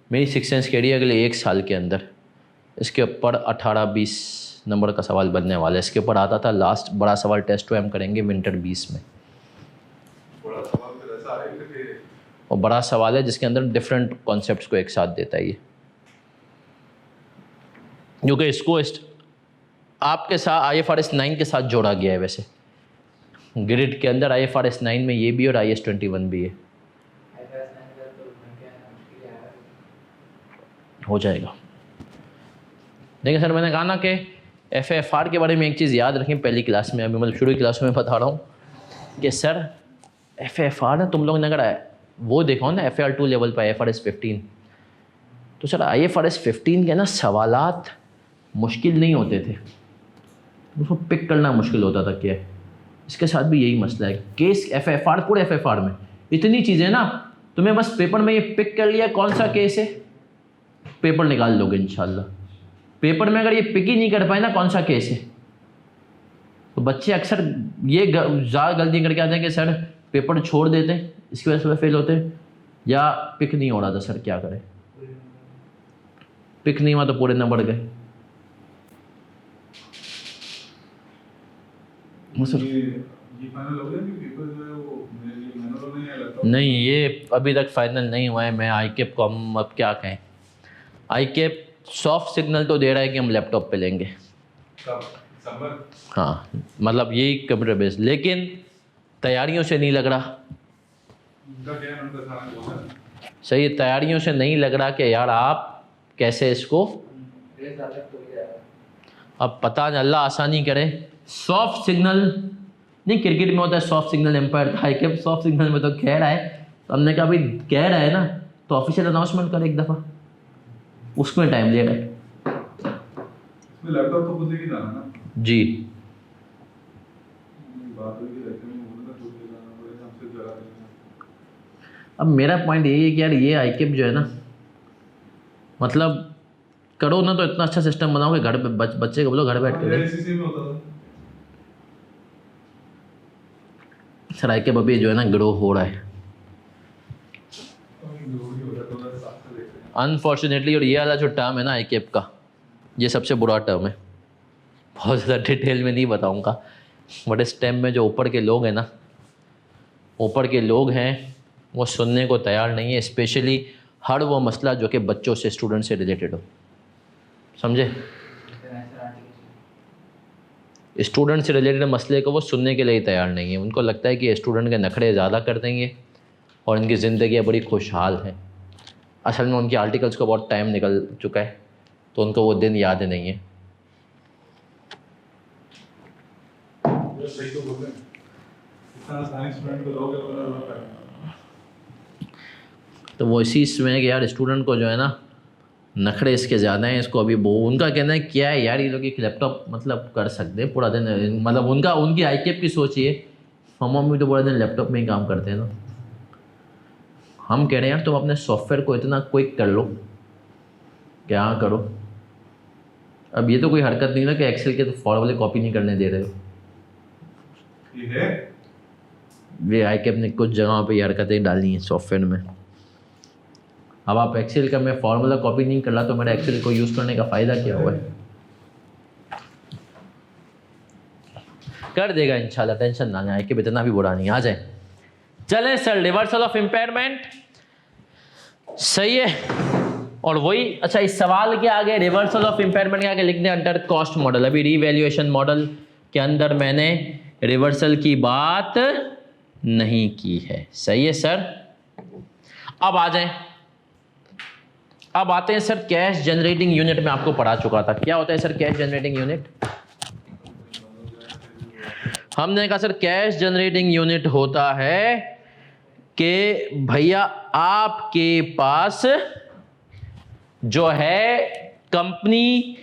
मेरी 6 सेंस कह रही है अगले 1 साल के अंदर इसके ऊपर 18-20 नंबर का सवाल बनने वाला है। इसके ऊपर आता था लास्ट बड़ा सवाल टेस्ट 2 हम करेंगे विंटर 20 में। बड़ा सवाल तो ऐसा आएगा कि और बड़ा सवाल है जिसके अंदर डिफरेंट कॉन्सेप्ट्स को एक साथ देता है ये, क्योंकि इसको आपके साथ IFRS 9 के साथ जोड़ा गया है। वैसे ग्रिड के अंदर IFRS 9 में ये भी और IAS 21 भी है। हो जाएगा। देखिए सर मैंने कहा ना कि FFR के बारे में एक चीज़ याद रखें पहली क्लास में, अभी मतलब शुरू की क्लास में बता रहा हूँ कि सर FFR ना तुम लोग ने अगर वो देखो ना FAR2 लेवल पर IFRS 15, तो सर IFRS 15 के ना सवालात मुश्किल नहीं होते थे, उसको पिक करना मुश्किल होता था। क्या है इसके साथ भी यही मसला है। केस FFR पूरे FFR में इतनी चीज़ें ना, तुम्हें बस पेपर में ये पिक कर लिया कौन सा केस है, पेपर निकाल लोगे इंशाल्लाह। पेपर में अगर ये पिक ही नहीं कर पाए ना कौन सा केस है, तो बच्चे अक्सर ये ज़्यादा गलती करके आते हैं कि सर पेपर छोड़ देते हैं इसकी वजह से फेल होते हैं, या पिक नहीं हो रहा था सर क्या करें, पिक नहीं हुआ तो पूरे नंबर गए। ये फाइनल हो गया कि पेपर जो है वो मेरे लिए मैनुअल होने या लैपटॉप? नहीं, ये अभी तक फाइनल नहीं हुआ है। मैं आई कैप को हम अब क्या कहें, आई कैप सॉफ्ट सिग्नल तो दे रहा है कि हम लैपटॉप पे लेंगे। कब? दिसंबर? हाँ, मतलब यही कंप्यूटर बेस्ड, लेकिन तैयारियों से नहीं लग रहा। उनका क्या है, उनका सारा बोला है। सही है, तैयारियों से नहीं लग रहा कि यार आप कैसे इसको, अब पता नहीं, अल्लाह आसानी करे। सॉफ्ट सिग्नल नहीं, क्रिकेट में होता है soft signal umpire, high cap soft signal में तो कह रहा है। तो हमने कहा भाई कह रहा है ना, तो ऑफिशियल अनाउंसमेंट कर एक दफ़ा, उसमें टाइम ले रहा है। इसमें लैपटॉप तो खुद लेके जाना है ना? जी, बात हुई कि रहते में बोलना खुद ले जाना पड़ेगा, हमसे जरा देना। अब मेरा पॉइंट यही है कि यार ये आई कैप जो है ना, मतलब करो ना तो इतना अच्छा सिस्टम बनाओ कि घर पे बच्चे को बोलो घर बैठ के मेरा देख। एसीसी में होता था। सर आई कैप अभी जो है ना ग्रो हो रहा है अनफॉर्चुनेटली, और ये वाला जो टर्म है ना आई कैप का, ये सबसे बुरा टर्म है। बहुत ज़्यादा डिटेल में नहीं बताऊंगा, बट इस टाइम में जो ऊपर के लोग हैं ना, ऊपर के लोग हैं वो सुनने को तैयार नहीं है, स्पेशली हर वो मसला जो कि बच्चों से, स्टूडेंट से रिलेटेड हो, समझे। स्टूडेंट से रिलेटेड मसले को वो सुनने के लिए ही तैयार नहीं है। उनको लगता है कि स्टूडेंट के नखरे ज़्यादा कर देंगे और इनकी ज़िंदगी बड़ी खुशहाल है। असल में उनके आर्टिकल्स को बहुत टाइम निकल चुका है, तो उनको वो दिन याद नहीं है। सही तो बोल रहे हैं, इतना आसानी स्टूडेंट को लोगे तो तो वो इसी इसमें कि यार स्टूडेंट को जो है ना नखरे इसके ज़्यादा हैं, इसको अभी वो उनका कहना है क्या है यार, ये लोग एक लैपटॉप मतलब कर सकते हैं पूरा दिन, मतलब उनकी आई कैप की सोचिए, हम भी तो पूरा दिन लैपटॉप में ही काम करते हैं ना। हम कह रहे हैं यार तुम अपने सॉफ्टवेयर को इतना क्विक कर लो, क्या करो। अब ये तो कोई हरकत नहीं ना कि एक्सेल के तो फॉर्मूले कॉपी नहीं करने दे रहे हो। ये है वे आई कैप ने कुछ जगहों पे ये हरकतें डाली हैं सॉफ्टवेयर में। अब आप एक्सेल का मैं फार्मूला कॉपी नहीं कर रहा तो मेरा एक्सेल को यूज़ करने का फ़ायदा क्या हुआ है। कर देगा इंशाल्लाह, टेंशन ना लें, कि इतना भी बुरा नहीं। आ जाए, चलें सर, रिवर्सल ऑफ इम्पेयरमेंट सही है। और वही, अच्छा इस सवाल के आगे, रिवर्सल ऑफ इम्पेयरमेंट के आगे लिख दें अंडर कॉस्ट मॉडल। अभी रीवैल्यूएशन मॉडल के अंदर मैंने रिवर्सल की बात नहीं की है, सही है सर। अब आ जाएं, अब आते हैं सर कैश जनरेटिंग यूनिट में आपको पढ़ा चुका था। क्या होता है सर कैश जनरेटिंग यूनिट? हमने कहा सर कैश जनरेटिंग यूनिट होता है कि भैया आपके पास जो है कंपनी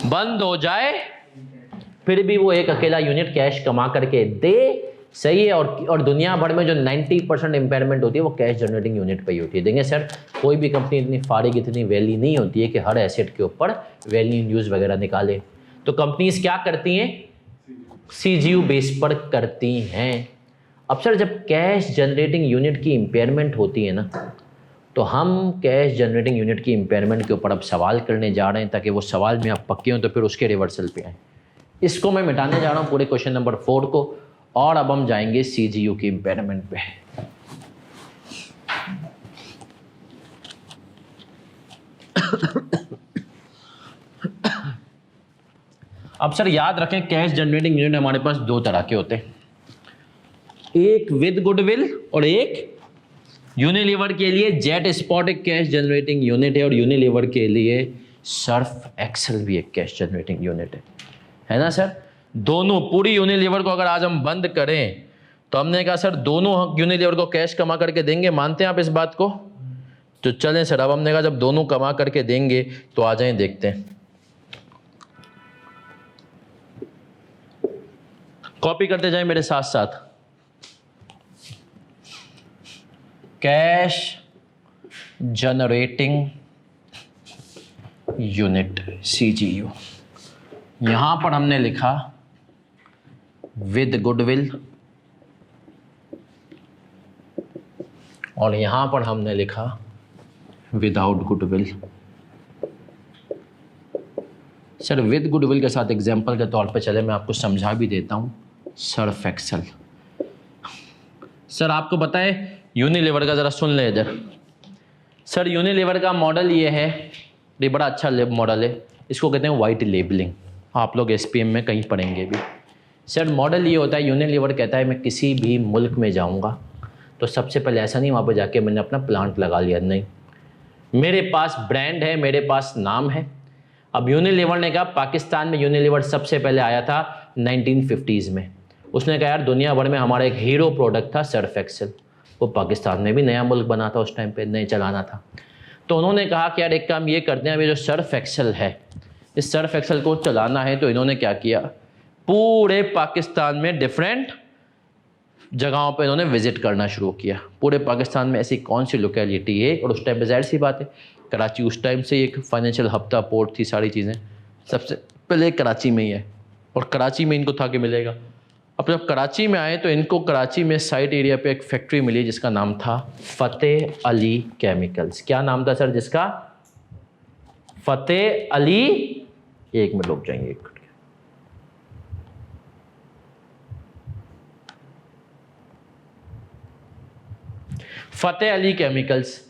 बंद हो जाए फिर भी वो एक अकेला यूनिट कैश कमा करके दे, सही है। और दुनिया भर में जो 90% इम्पेयरमेंट होती है वो कैश जनरेटिंग यूनिट पे ही होती है। देखें सर, कोई भी कंपनी इतनी फारिग, इतनी वैली नहीं होती है कि हर एसेट के ऊपर वैल्यू न्यूज़ वगैरह निकाले। तो कंपनीज क्या करती हैं, CGU बेस पर करती हैं। अब सर जब कैश जनरेटिंग यूनिट की इम्पेयरमेंट होती है ना, तो हम कैश जनरेटिंग यूनिट की इम्पेयरमेंट के ऊपर अब सवाल करने जा रहे हैं, ताकि वो सवाल में आप पक्के हों तो फिर उसके रिवर्सल पे आए। इसको मैं मिटाने जा रहा हूँ पूरे क्वेश्चन नंबर 4 को, और अब हम जाएंगे CGU की इम्पेयरमेंट पे। अब सर याद रखें कैश जनरेटिंग यूनिट हमारे पास दो तरह के होते हैं, एक विद गुडविल और एक यूनिलीवर के लिए जेट स्पॉट एक कैश जनरेटिंग यूनिट है, और यूनिलीवर के लिए सर्फ एक्सेल भी एक कैश जनरेटिंग यूनिट है ना सर। दोनों, पूरी यूनिलीवर को अगर आज हम बंद करें तो हमने कहा सर दोनों यूनिलीवर को कैश कमा करके देंगे, मानते हैं आप इस बात को? तो चलें सर, अब हमने कहा जब दोनों कमा करके देंगे तो आ जाएं देखते हैं। कॉपी करते जाएं मेरे साथ साथ। कैश जनरेटिंग यूनिट CGU, यहां पर हमने लिखा विद गुडविल और यहां पर हमने लिखा without goodwill. Sir with goodwill के साथ एग्जांपल के तौर पे चले मैं आपको समझा भी देता हूं। सर्फ एक्सेल, सर आपको पता है यूनिलीवर का, ज़रा सुन ले इधर सर, यूनिलीवर का मॉडल ये है, ये बड़ा अच्छा मॉडल है, इसको कहते हैं वाइट लेबलिंग। आप लोग SPM में कहीं पढ़ेंगे भी। सर मॉडल ये होता है, यूनिलीवर कहता है मैं किसी भी मुल्क में जाऊंगा तो सबसे पहले ऐसा नहीं वहाँ पर जाके मैंने अपना प्लांट लगा लिया, नहीं, मेरे पास ब्रांड है, मेरे पास नाम है। अब यूनिलीवर ने कहा, पाकिस्तान में यूनिलीवर सबसे पहले आया था 1950s में। उसने कहा यार दुनिया भर में हमारा एक हीरो प्रोडक्ट था सर्फ एक्सेल, वो पाकिस्तान में भी नया मुल्क बना था उस टाइम पे, नए चलाना था। तो उन्होंने कहा कि यार एक काम ये करते हैं, अभी जो सर्फ एक्सेल है, इस सर्फ एक्सेल को चलाना है। तो इन्होंने क्या किया, पूरे पाकिस्तान में डिफरेंट जगहों पे इन्होंने विजिट करना शुरू किया। पूरे पाकिस्तान में ऐसी कौन सी लोकेलिटी है, और उस टाइम पे जाहिर सी बात है कराची उस टाइम से एक फाइनेंशियल हब था, पोर्ट थी, सारी चीज़ें सबसे पहले कराची में ही है, और कराची में इनको था कि मिलेगा। अब जब कराची में आए तो इनको कराची में साइट एरिया पे एक फैक्ट्री मिली जिसका नाम था फ़तेह अली केमिकल्स। क्या नाम था सर जिसका? फ़तेह अली, एक मिनट रुक जाएंगे, एक Fateh Ali chemicals.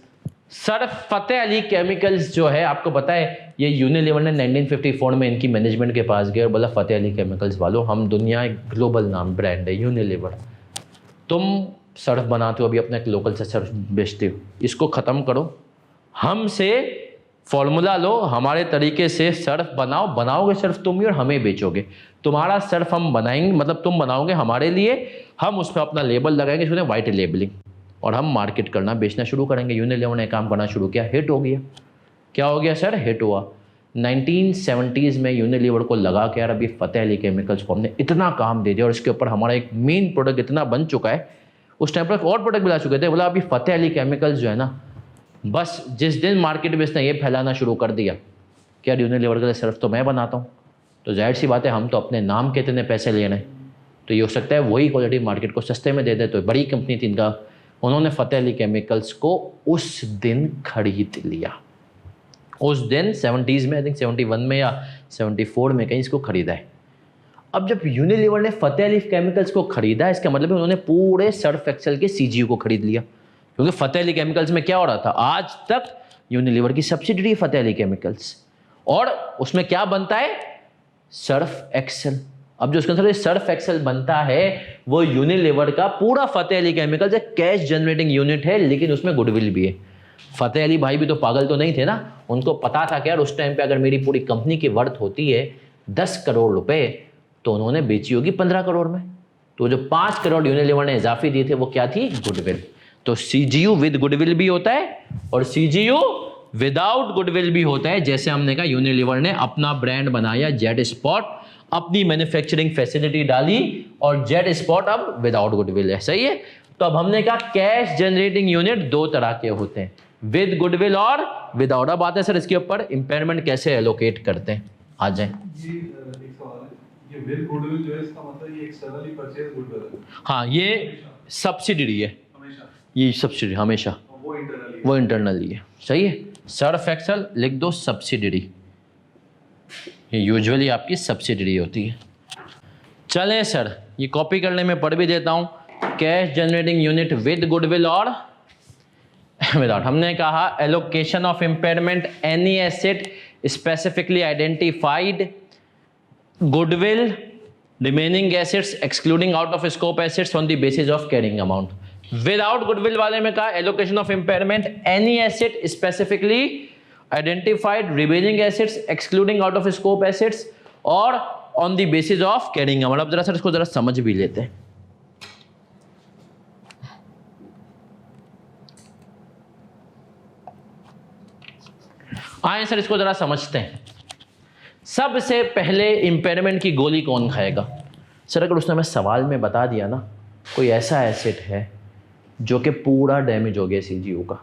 Sir Fateh Ali chemicals जो है आपको पता है, ये यूनिलीवर ने 1954 में इनकी मैनेजमेंट के पास गया और बोला फ़तेह अली केमिकल्स वालों, हम दुनिया एक ग्लोबल नाम ब्रांड है यूनिलीवर, तुम सर्फ बनाते हो, अभी अपना एक लोकल से सर्फ बेचते हो, इसको ख़त्म करो, हमसे फॉर्मूला लो, हमारे तरीके से सर्फ बनाओ, बनाओगे सर्फ तुम ही और हमें बेचोगे, तुम्हारा सर्फ हम बनाएंगे, मतलब तुम बनाओगे हमारे लिए, हम उस पर अपना लेबल लगाएंगे, इसको वाइट लेबलिंग, और हम मार्केट करना बेचना शुरू करेंगे। यूनिलीवर ने काम करना शुरू किया, हिट हो गया। क्या हो गया सर? हिट हुआ। 1970s में यूनिलीवर को लगा कि यार अभी फ़तेह अली केमिकल्स को हमने इतना काम दे दिया और इसके ऊपर हमारा एक मेन प्रोडक्ट इतना बन चुका है, उस टाइम पर और प्रोडक्ट मिला चुके थे, बोला अभी फ़तेह अली केमिकल्स जो है ना, बस जिस दिन मार्केट में इसने ये फैलाना शुरू कर दिया कि यार यूनिलीवर के लिए सिर्फ तो मैं बनाता हूँ, तो जाहिर सी बात है हम तो अपने नाम के इतने पैसे ले रहे हैं, तो ये हो सकता है वही क्वालिटी मार्केट को सस्ते में दे दे। तो बड़ी कंपनी थी इनका, उन्होंने फ़तेह अली केमिकल्स को उस दिन खरीद लिया। उस दिन 70s में, आई थिंक 71 में या 74 में कहीं इसको खरीदा है। अब जब यूनिलीवर ने फ़तेह अली केमिकल्स को खरीदा, इसका मतलब है उन्होंने पूरे सर्फ एक्सेल के CGU को खरीद लिया, क्योंकि फ़तेह अली केमिकल्स में क्या हो रहा था, आज तक यूनिलीवर की सब्सिडरी फ़तेह अली केमिकल्स, और उसमें क्या बनता है? Surf Excel. अब जो उसके अंदर सर्फ एक्सेल बनता है वो यूनिलीवर का पूरा फ़तेह अली केमिकल्स एक कैश जनरेटिंग यूनिट है, लेकिन उसमें गुडविल भी है। फ़तेह अली भाई भी तो पागल तो नहीं थे ना, उनको पता था कि यार उस टाइम पे अगर मेरी पूरी कंपनी की वर्थ होती है 10 करोड़ रुपए, तो उन्होंने बेची होगी 15 करोड़ में, तो जो 5 करोड़ यूनिलीवर ने इजाफी दिए थे वो क्या थी? गुडविल। तो CGU विद गुडविल भी होता है और CGU विदाउट गुडविल भी होता है। जैसे हमने कहा यूनिलीवर ने अपना ब्रांड बनाया जेट स्पॉट, अपनी मैन्युफैक्चरिंग फैसिलिटी डाली, और जेट स्पॉट अब विदाउट गुडविल है, सही है। तो अब हमने कहा कैश जनरेटिंग यूनिट दो तरह के होते हैं, विद गुडविल और विदाउट। अब आते हैं सर इसके ऊपर इम्पेयरमेंट कैसे एलोकेट करते हैं, आ जाए। ये एक सवाल है, ये विद गुडविल जो है इसका मतलब ये एक्सटर्नली परचेज गुडविल है? हाँ, ये सब्सिडरी है, हमेशा ये सब्सिडी हमेशा, वो इंटरनली है, सही है। सर्फ एक्सेल लिख दो सब्सिडरी, ये यूजुअली आपकी सब्सिडरी होती है। चलें सर, ये कॉपी करने में पढ़ भी देता हूँ, cash generating unit with goodwill और विदाउट। हमने कहा allocation of impairment any asset specifically identified, goodwill remaining assets excluding out of scope assets on the basis of carrying amount. Without goodwill वाले में कहा allocation of impairment any asset specifically identified, remaining assets excluding out of scope assets और on the basis of carrying amount. अब जरा sir इसको जरा समझ भी लेते हैं। आए सर इसको जरा समझते हैं। सबसे पहले इंपेयरमेंट की गोली कौन खाएगा? सर अगर उसने हमें सवाल में बता दिया ना, कोई ऐसा एसेट है जो कि पूरा डैमेज हो गया CGU का,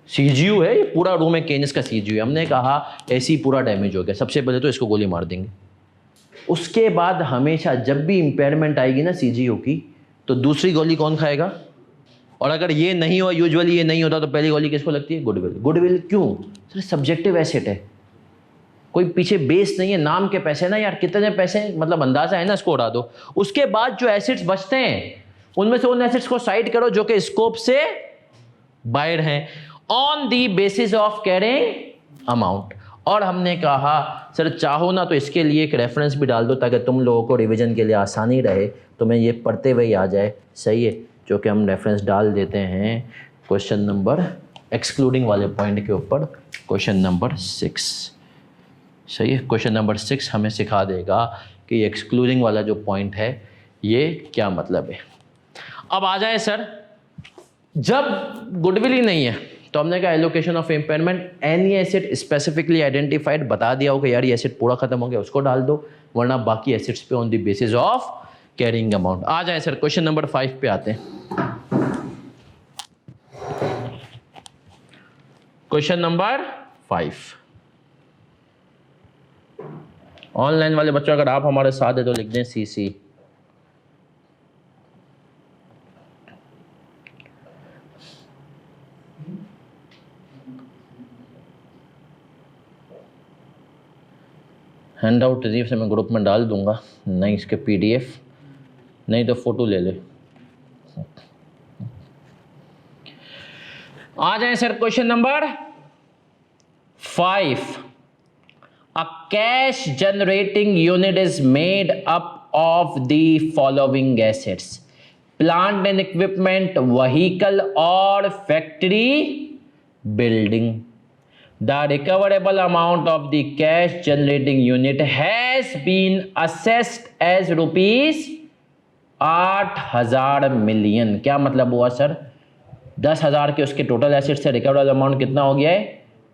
CGU है ये पूरा रूम है, केनस का CGU है, हमने कहा ऐसी पूरा डैमेज हो गया, सबसे पहले तो इसको गोली मार देंगे। उसके बाद हमेशा जब भी इंपेयरमेंट आएगी ना CGU की, तो दूसरी गोली कौन खाएगा? और अगर ये नहीं हो, यूजुअली ये नहीं होता, तो पहली गोली किसको लगती है? गुडविल। गुडविल क्यों? सर सब्जेक्टिव एसेट है, कोई पीछे बेस नहीं है, नाम के पैसे ना यार, कितने पैसे मतलब अंदाजा है ना, इसको उड़ा दो। उसके बाद जो एसेट्स बचते हैं उनमें से उन एसेट्स को साइड करो जो कि स्कोप से बाहर हैं, on the basis of carrying amount. और हमने कहा सर चाहो ना तो इसके लिए एक रेफरेंस भी डाल दो ताकि तुम लोगों को रिवीजन के लिए आसानी रहे, तुम्हें ये पढ़ते हुए ही आ जाए, सही है, जो कि हम रेफरेंस डाल देते हैं क्वेश्चन नंबर एक्सक्लूडिंग वाले पॉइंट के ऊपर, क्वेश्चन नंबर 6, सही है। क्वेश्चन नंबर 6 हमें सिखा देगा कि एक्सक्लूडिंग वाला जो पॉइंट है ये क्या मतलब है। अब आ जाए सर, जब गुडविल ही नहीं है तो हमने कहा allocation of impairment, any asset specifically identified, बता दिया हो कि यार ये एसेट पूरा खत्म हो गया उसको डाल दो, वरना बाकी एसेट्स पे on the basis of carrying amount. आ जाए सर क्वेश्चन नंबर 5 पे आते हैं। क्वेश्चन नंबर 5, ऑनलाइन वाले बच्चों अगर आप हमारे साथ है तो लिख दें CC। हैंड आउट रिसीव से मैं ग्रुप में डाल दूंगा, नहीं इसके PDF, नहीं तो फोटो ले ले। आ जाए sir question number 5, a cash generating unit is made up of the following assets, plant and equipment, vehicle और factory building. The recoverable amount of the cash generating unit has been assessed as rupees 8,000 million. क्या मतलब हुआ sir, 10,000 के उसके total asset से recoverable amount कितना हो गया है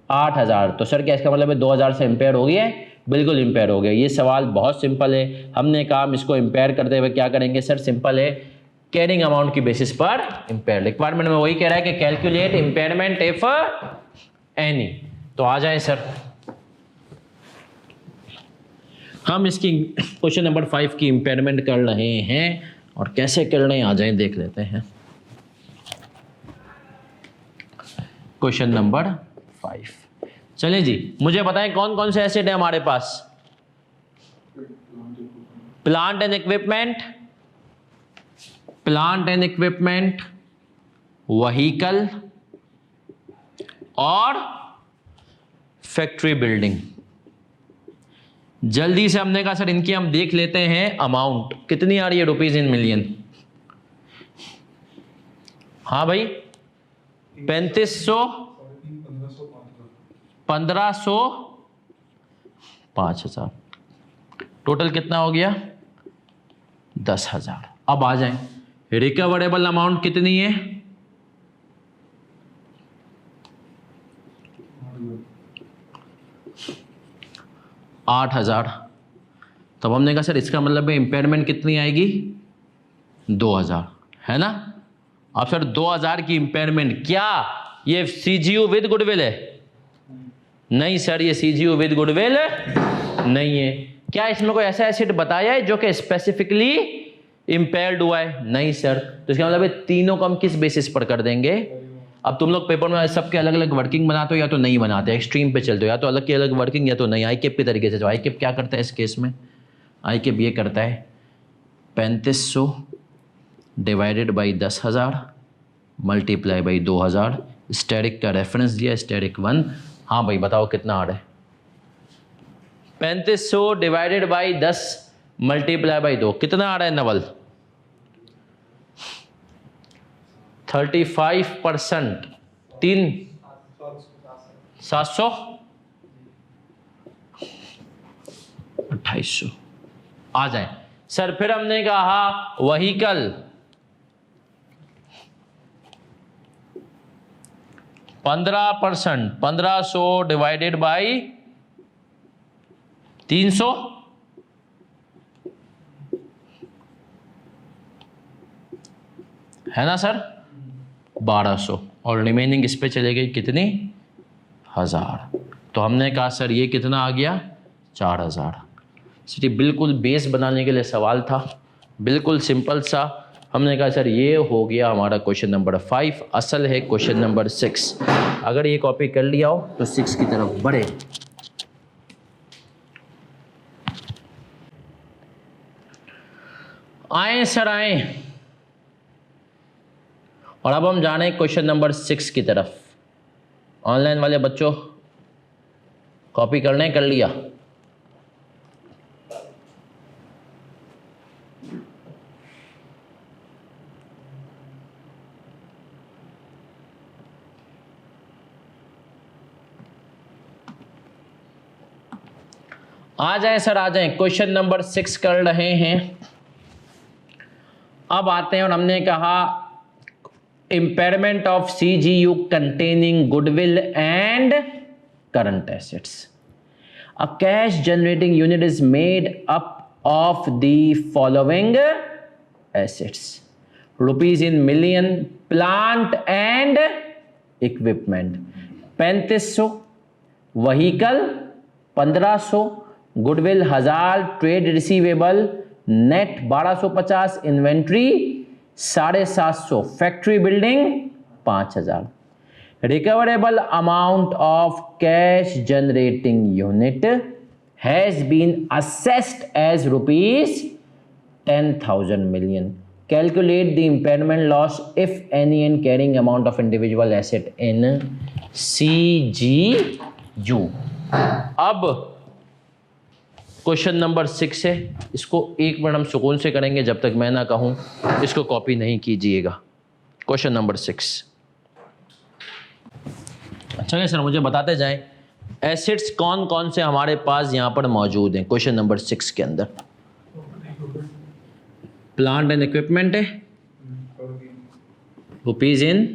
8,000। तो सर क्या इसका मतलब है 2,000 से इम्पेयर हो गया है? बिल्कुल इम्पेयर हो गया। ये सवाल बहुत सिंपल है, हमने कहा हम इसको इम्पेयर करते हुए क्या करेंगे सर, सिंपल है, कैरिंग अमाउंट की बेसिस पर इम्पेयर। रिक्वायरमेंट में वही कह रहा है कि कैलकुलेट इम्पेयरमेंट इफ एनी। तो आ जाए सर, हम इसकी क्वेश्चन नंबर 5 की इम्पेयरमेंट कर रहे हैं और कैसे कर रहे हैं आ जाए देख लेते हैं। क्वेश्चन नंबर 5, चलिए जी, मुझे बताएं कौन कौन से एसेट है हमारे पास। Plant and equipment, plant and equipment, vehicle और फैक्ट्री बिल्डिंग। जल्दी से हमने कहा सर इनकी हम देख लेते हैं अमाउंट कितनी आ रही है रुपीज इन मिलियन। हाँ भाई 3500, 1500, 5,000, टोटल कितना हो गया 10,000। अब आ जाए रिकवरेबल अमाउंट कितनी है, 8,000। तब हमने कहा सर इसका मतलब है इम्पेयरमेंट कितनी आएगी 2,000, है ना। अब सर 2,000 की इम्पेयरमेंट, क्या ये CGU विद गुडविल है? नहीं सर ये CGU विद गुडविल नहीं है। क्या इसमें कोई ऐसा एसेट बताया है जो कि स्पेसिफिकली इम्पेयर्ड हुआ है? नहीं सर। तो इसका मतलब है तीनों को हम किस बेसिस पर कर देंगे। अब तुम लोग पेपर में सबके अलग अलग वर्किंग बनाते हो या तो नहीं बनाते, एक्सट्रीम पे चलते हो, या तो अलग की अलग वर्किंग या तो नहीं। आईकेप के तरीके से जो आईकेप क्या करता है इस केस में, आईकेप ये करता है 3500 divided by 10,000 multiply by 2,000, static का रेफरेंस दिया स्टैटिक 1। हाँ भाई बताओ कितना आ रहा है, 3500 डिवाइडेड बाई 10 मल्टीप्लाई बाई 2 कितना आ रहा है नवल? 35%, 700, 2800 आ जाए सर। फिर हमने कहा व्हीकल, 15%, 1500 डिवाइडेड बाई 300, है ना सर, 1200, और रिमेनिंग इस पे चले गई कितनी 1000। तो हमने कहा सर ये कितना आ गया 4,000। सर बिल्कुल बेस बनाने के लिए सवाल था, बिल्कुल सिंपल सा। हमने कहा सर ये हो गया हमारा क्वेश्चन नंबर 5, असल है क्वेश्चन नंबर 6। अगर ये कॉपी कर लिया हो तो 6 की तरफ बढ़े। आए सर आए, और अब हम जाने क्वेश्चन नंबर 6 की तरफ। ऑनलाइन वाले बच्चों कॉपी करने कर लिया? आ जाए सर, आ जाए। क्वेश्चन नंबर 6 कर रहे हैं। अब आते हैं और हमने कहा impairment of CGU containing goodwill and current assets. A cash generating unit is made up of the following assets: rupees in million, plant and equipment 3500, vehicle 1500, goodwill 1000, trade receivable net 1250, inventory 750, factory building 5000। Recoverable amount of cash generating unit has been assessed as rupees 10,000 million. Calculate the impairment loss if any and carrying amount of individual asset in CGU. अब question number 6 है, इसको एक minute हम सुकून से करेंगे, जब तक मैं ना कहूं इसको कॉपी नहीं कीजिएगा। Question number 6। अच्छा सर, मुझे बताते जाएं एसेट्स कौन कौन से हमारे पास यहां पर मौजूद हैं। क्वेश्चन नंबर 6 के अंदर प्लांट एंड इक्विपमेंट है, रुपीज इन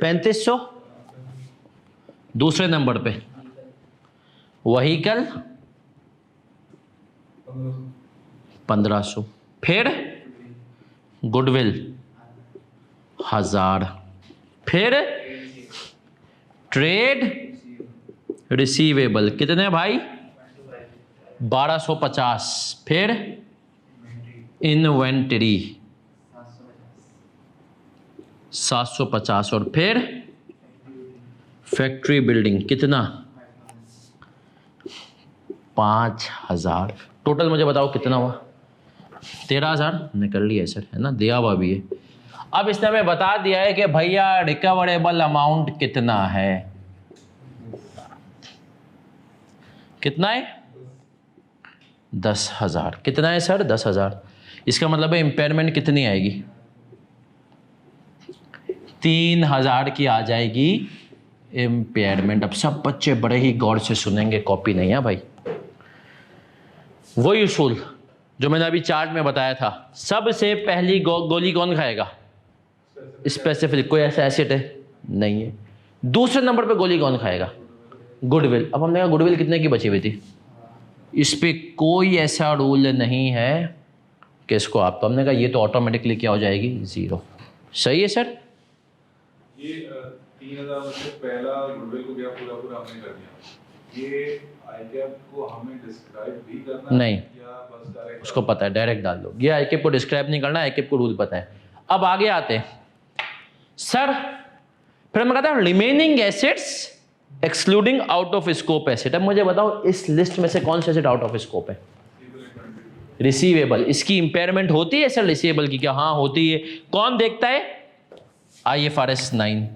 3500। दूसरे नंबर पे व्हीकल 1500, फिर गुडविल 1000, फिर ट्रेड रिसीवेबल कितने भाई 1250, फिर इन्वेंटरी 750 और फिर फैक्ट्री बिल्डिंग कितना 5000। टोटल मुझे बताओ कितना हुआ? 13,000 निकल लिया सर, है ना, दिया हुआ भी है। अब इसने हमें बता दिया है कि भैया रिकवरेबल अमाउंट कितना है। कितना है? 10,000। कितना है सर? 10,000। इसका मतलब है इम्पेयरमेंट कितनी आएगी? 3,000 की आ जाएगी इम्पेयरमेंट। अब सब बच्चे बड़े ही गौर से सुनेंगे, कॉपी नहीं है भाई। वही उसूल जो मैंने अभी चार्ट में बताया था, सबसे पहली गोली कौन खाएगा? स्पेसिफिक। कोई ऐसा एसेट है? नहीं है। दूसरे नंबर पे गोली कौन खाएगा? गुडविल। अब हमने कहा गुडविल कितने की बची हुई थी, इस पे कोई ऐसा रूल नहीं है कि इसको आप, तो हमने कहा ये तो ऑटोमेटिकली क्या हो जाएगी? 0। सही है सर? ये 3,000 में से पहला गुडविल को क्या पूरा पूरा हमने कर दिया, ये आईकैप को हमें डिस्क्राइब भी करना नहीं, या बस डायरेक्ट उसको पता है, डायरेक्ट डाल दो। ये आईकैप को डिस्क्राइब नहीं करना, आईकैप को रूल पता है। अब आगे आते हैं सर, फिर मैं कहता हूं remaining assets excluding out of scope asset. अब मुझे बताओ इस लिस्ट में से कौन सा एसेट आउट ऑफ स्कोप है? रिसीवेबल। इसकी इंपेयरमेंट होती है सर रिसीवेबल की? क्या हाँ होती है। कौन देखता है? IFRS 9।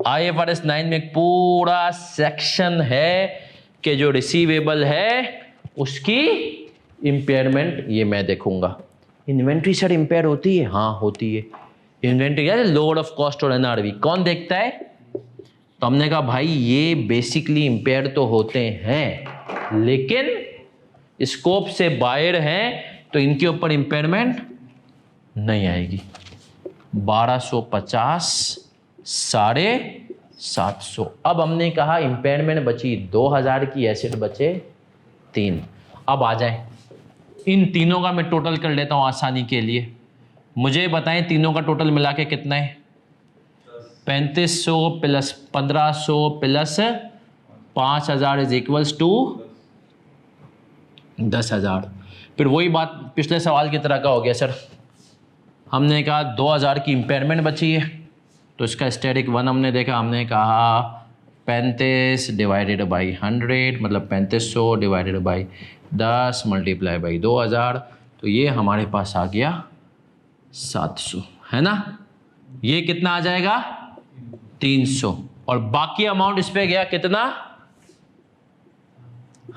IFRS 9 में एक पूरा सेक्शन है कि जो रिसीवेबल है उसकी इंपेयरमेंट ये मैं देखूंगा। इन्वेंट्री सर इंपेयर होती है? हाँ होती है। इन्वेंट्री क्या है? लोड ऑफ कॉस्ट और NRV। कौन देखता है? तो हमने कहा भाई ये बेसिकली इंपेयर तो होते हैं लेकिन स्कोप से बाहर हैं, तो इनके ऊपर इंपेयरमेंट नहीं आएगी। 1250, 750। अब हमने कहा इंपेयरमेंट बची 2,000 की, एसेट बचे 3। अब आ जाए इन तीनों का मैं टोटल कर लेता हूं आसानी के लिए। मुझे बताएं तीनों का टोटल मिला के कितना है? 3500 plus 1500 plus 5,000 is equals to 10,000। फिर वही बात पिछले सवाल की तरह का हो गया सर। हमने कहा 2,000 की इंपेयरमेंट बची है, तो इसका स्टैटिक 1 हमने देखा, हमने कहा 35 डिवाइडेड बाई 100 मतलब 3500 डिवाइडेड बाई 10 मल्टीप्लाई बाई 2,000, तो ये हमारे पास आ गया 700 है ना, ये कितना आ जाएगा 300, और बाकी अमाउंट इस पे गया कितना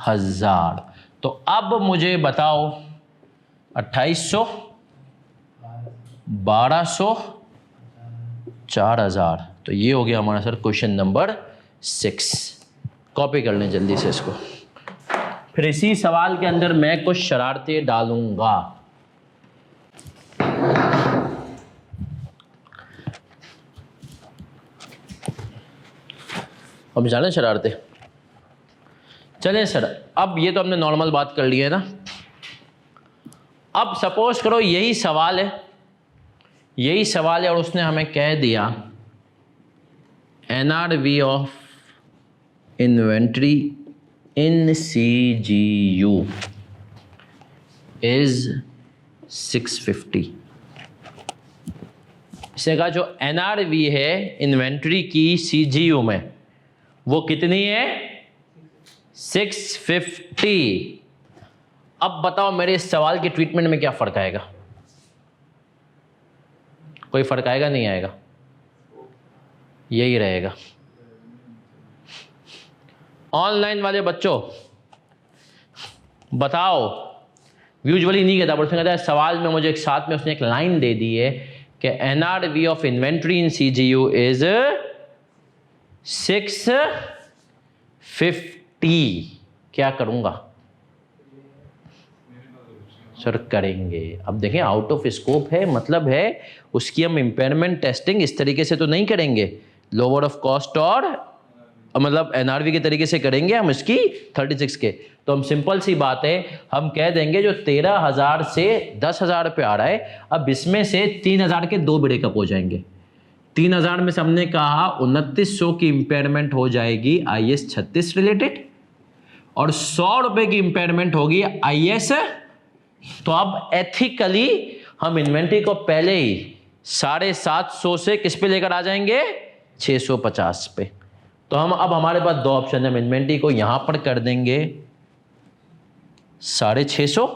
1000। तो अब मुझे बताओ 2800, 1200, 4000, तो ये हो गया हमारा सर क्वेश्चन नंबर 6। कॉपी कर लें जल्दी से इसको। फिर इसी सवाल के अंदर मैं कुछ शरारतें डालूंगा। अब जाने शरारतें, चलें सर। अब ये तो हमने नॉर्मल बात कर ली है ना। अब सपोज करो यही सवाल है, यही सवाल है और उसने हमें कह दिया NRV of inventory in CGU is 650। इसने कहा जो NRV है इन्वेंट्री की CGU में वो कितनी है 650। अब बताओ मेरे इस सवाल के ट्रीटमेंट में क्या फ़र्क आएगा? कोई फ़र्क आएगा नहीं आएगा? यही रहेगा। ऑनलाइन वाले बच्चों बताओ, यूजुअली नहीं कहता, उसने कहता है सवाल में मुझे एक साथ में उसने एक लाइन दे दी है कि NRV of inventory in CGU is 650। क्या करूंगा सर? करेंगे। अब देखें आउट ऑफ स्कोप है, मतलब है उसकी हम इम्पेयरमेंट टेस्टिंग इस तरीके से तो नहीं करेंगे, लोअर ऑफ कॉस्ट और मतलब NRV के तरीके से करेंगे हम इसकी 36 के। तो हम सिंपल सी बात है, हम कह देंगे जो 13,000 से 10,000 पे आ रहा है, अब इसमें से 3,000 के 2 ब्रेकअप हो जाएंगे। 3,000 में से हमने कहा 2900 की इम्पेयरमेंट हो जाएगी IS 36 रिलेटेड, और 100 रुपए की इम्पेयरमेंट होगी IS। तो अब एथिकली हम इन्वेंट्री को पहले ही 750 से किस पे लेकर आ जाएंगे 650 पे। तो हम अब हमारे पास 2 ऑप्शन है, हम इन्वेंट्री को यहां पर कर देंगे 650,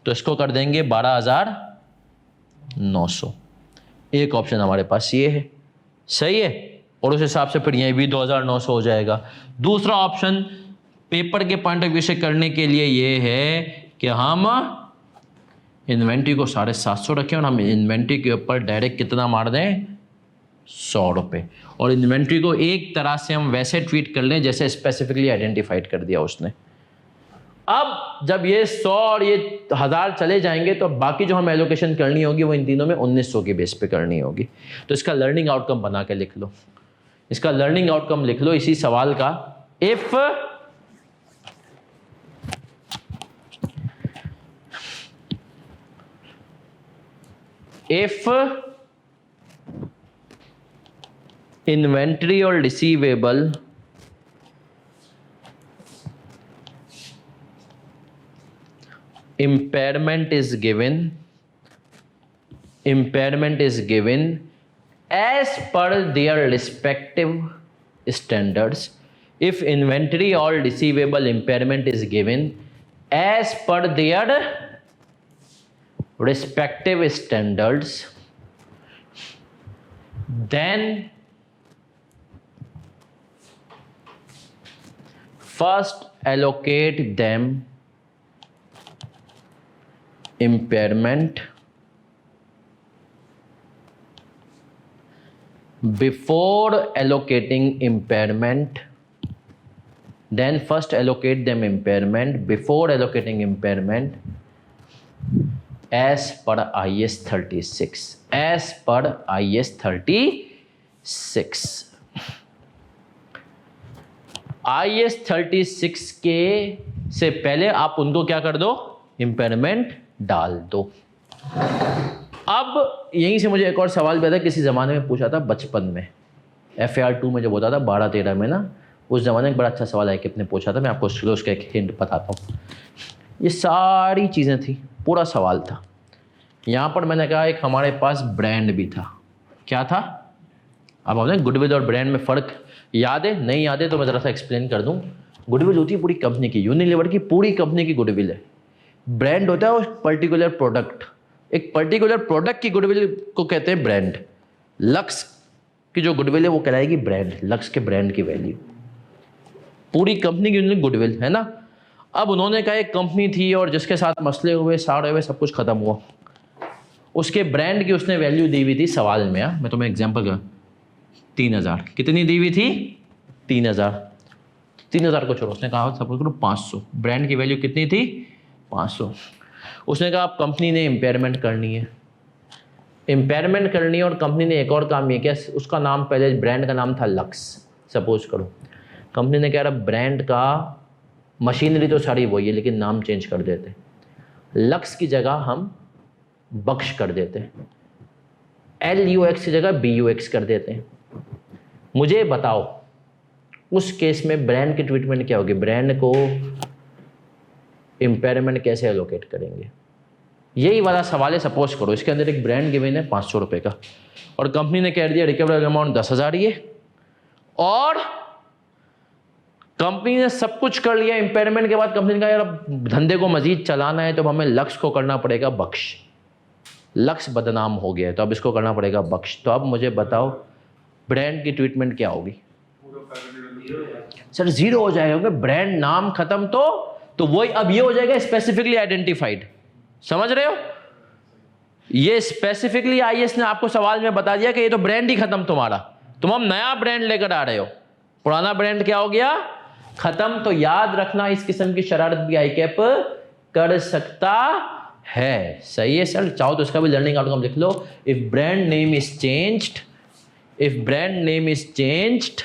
तो इसको कर देंगे 12,900। एक ऑप्शन हमारे पास ये है, सही है, और उस हिसाब से फिर यहीं भी 2,900 हो जाएगा। दूसरा ऑप्शन पेपर के पॉइंट ऑफ व्यू से करने के लिए ये है कि हम इन्वेंट्री को 750 रखें और हम इन्वेंट्री के ऊपर डायरेक्ट कितना मार दें 100 रुपये, और इन्वेंट्री को एक तरह से हम वैसे ट्रीट कर लें जैसे स्पेसिफिकली आइडेंटिफाइड कर दिया उसने। अब जब ये 100 और ये 1000 चले जाएंगे तो बाकी जो हम एलोकेशन करनी होगी वो इन तीनों में 1900 के बेस पे करनी होगी। तो इसका लर्निंग आउटकम बना के लिख लो, इसका लर्निंग आउटकम लिख लो इसी सवाल का। If inventory or receivable impairment is given as per their respective standards. If inventory or receivable impairment is given as per their respective standards, then first allocate them impairment before allocating impairment, then first allocate them impairment before allocating impairment as per IS 36, as per IS 36। IS 36 के से पहले आप उनको क्या कर दो impairment डाल दो। अब यहीं से मुझे एक और सवाल भी आता है, किसी ज़माने में पूछा था बचपन में FAR 2 में जब होता था 12-13 में ना, उस ज़माने में बड़ा अच्छा सवाल है कि अपने पूछा था, मैं आपको उसका एक हिंट बताता हूँ। ये सारी चीज़ें थी, पूरा सवाल था। यहाँ पर मैंने कहा एक हमारे पास ब्रांड भी था, क्या था? अब हमने गुडविल और ब्रांड में फ़र्क याद है नहीं याद है तो मैं ज़रा सा एक्सप्लेन कर दूँ। गुडविल होती है पूरी कंपनी की, यूनिलीवर की पूरी कंपनी की गुडविल है। ब्रांड होता है उस पर्टिकुलर प्रोडक्ट, एक पर्टिकुलर प्रोडक्ट की गुडविल को कहते हैं ब्रांड। लक्स की जो गुडविल है वो कहलाएगी ब्रांड, लक्स के ब्रांड की वैल्यू, पूरी कंपनी की गुडविल है ना। अब उन्होंने कहा एक कंपनी थी और जिसके साथ मसले हुए, साड़े हुए, सब कुछ खत्म हुआ, उसके ब्रांड की उसने वैल्यू दी हुई थी सवाल में। मैं तुम्हें एग्जांपल का 3000, कितनी दी हुई थी? 3000 को छोड़ो, उसने कहा सपोज करो 500, ब्रांड की वैल्यू कितनी थी? 500। उसने कहा अब कंपनी ने इम्पेयरमेंट करनी है, इम्पेयरमेंट करनी है, और कंपनी ने एक और काम ये किया, उसका नाम पहले ब्रांड का नाम था लक्स सपोज करो। कंपनी ने कह रहा ब्रांड का मशीनरी तो सारी वही है लेकिन नाम चेंज कर देते, लक्स की जगह हम बख्श कर देते, LUX की जगह BUX कर देते हैं। मुझे बताओ उस केस में ब्रांड की ट्रीटमेंट क्या होगी? ब्रांड को इम्पेयरमेंट कैसे एलोकेट करेंगे? यही वाला सवाल है। सपोज करो इसके अंदर एक ब्रांड गिवन है 500 रुपये का, और कंपनी ने कह दिया रिकवरेबल अमाउंट 10,000 ही है, और कंपनी ने सब कुछ कर लिया। इम्पेयरमेंट के बाद कंपनी ने कहा यार अब धंधे को मजीद चलाना है तो हमें लक्स को करना पड़ेगा बख्श, लक्स बदनाम हो गया है तो अब इसको करना पड़ेगा बख्श। तो अब मुझे बताओ ब्रांड की ट्रीटमेंट क्या होगी? सर जीरो हो जाएगा, क्योंकि ब्रांड नाम खत्म तो वही अब ये हो जाएगा स्पेसिफिकली आइडेंटिफाइड। समझ रहे हो? ये स्पेसिफिकली IAS ने आपको सवाल में बता दिया कि ये तो ब्रांड ही खत्म तुम्हारा, तुम हम नया ब्रांड लेकर आ रहे हो, पुराना ब्रांड क्या हो गया? खत्म। तो याद रखना इस किस्म की शरारत भी ICAP कर सकता है। सही है सर? चाहो तो इसका भी लर्निंग आउटकम लिख लो। If brand name is changed, if brand name is changed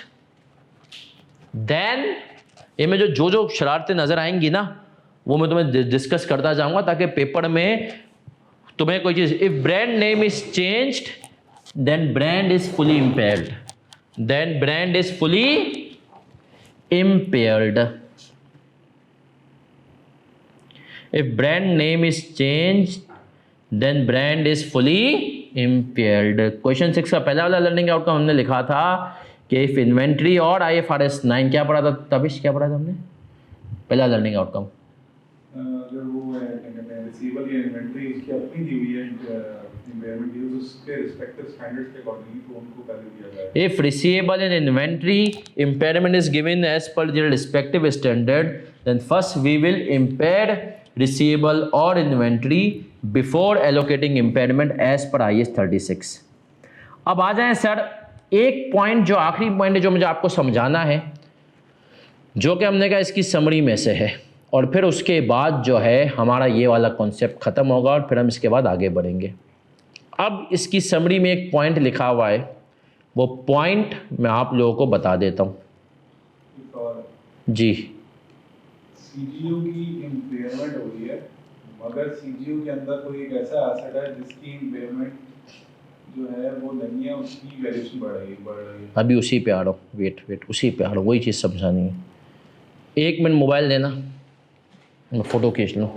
then, ये में जो जो शरारतें नजर आएंगी ना वो मैं तुम्हें डिस्कस करता जाऊंगा ताकि पेपर में तुम्हें कोई चीज, if brand name is changed then brand is fully impaired, then brand is fully impaired. If brand name is changed then brand is fully impaired. Question 6 का पहला वाला लर्निंग आउटकम हमने लिखा था कि इफ इन्वेंट्री और IFRS 9 क्या पढ़ा था? तबिश क्या पढ़ा था हमने? पहला लर्निंग आउटकम अगर वो है रिसीवेबल या इन्वेंटरी इसकी अपनी दी हुई है इम्पेयरमेंट यूज उसके रिस्पेक्टिव स्टैंडर्ड्स के अकॉर्डिंगली तो उनको वैल्यू दिया जाएगा। If receivable and inventory impairment is given as per their respective standard, then first we will impair receivable or inventory before allocating impairment as per IAS 36. अब आ जाएं sir, एक point जो आखिरी पॉइंट है जो मुझे आपको समझाना है, जो कि हमने कहा इसकी समरी में से है, और फिर उसके बाद जो है हमारा ये वाला कॉन्सेप्ट ख़त्म होगा और फिर हम इसके बाद आगे बढ़ेंगे। अब इसकी समरी में एक पॉइंट लिखा हुआ है, वो पॉइंट मैं आप लोगों को बता देता हूँ जी। CGU की इम्पेयरमेंट हो रही है, मगर CGU के अंदर कोई एक ऐसा एसेट है जिसकी इम्पेयरमेंट जो है वो नहीं है, उसकी वैल्यूएशन बढ़ रही है। अभी उसी पे आ रहा हूँ, वेट उसी पे आ रहा हूँ, वही चीज़ समझानी है। 1 मिनट मोबाइल देना, मैं फ़ोटो खींच लूँ।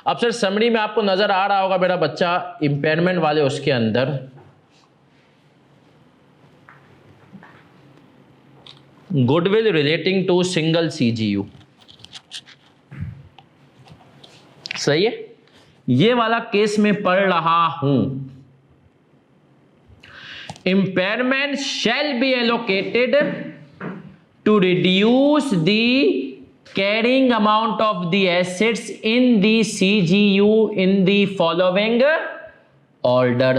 अब सर समरी में आपको नज़र आ रहा होगा मेरा बच्चा, इम्पेयरमेंट वाले उसके अंदर goodwill relating to single CGU, सही है? ये वाला केस में पढ़ रहा हूं। Impairment shall be allocated to reduce the carrying amount of the assets in the CGU in the following order.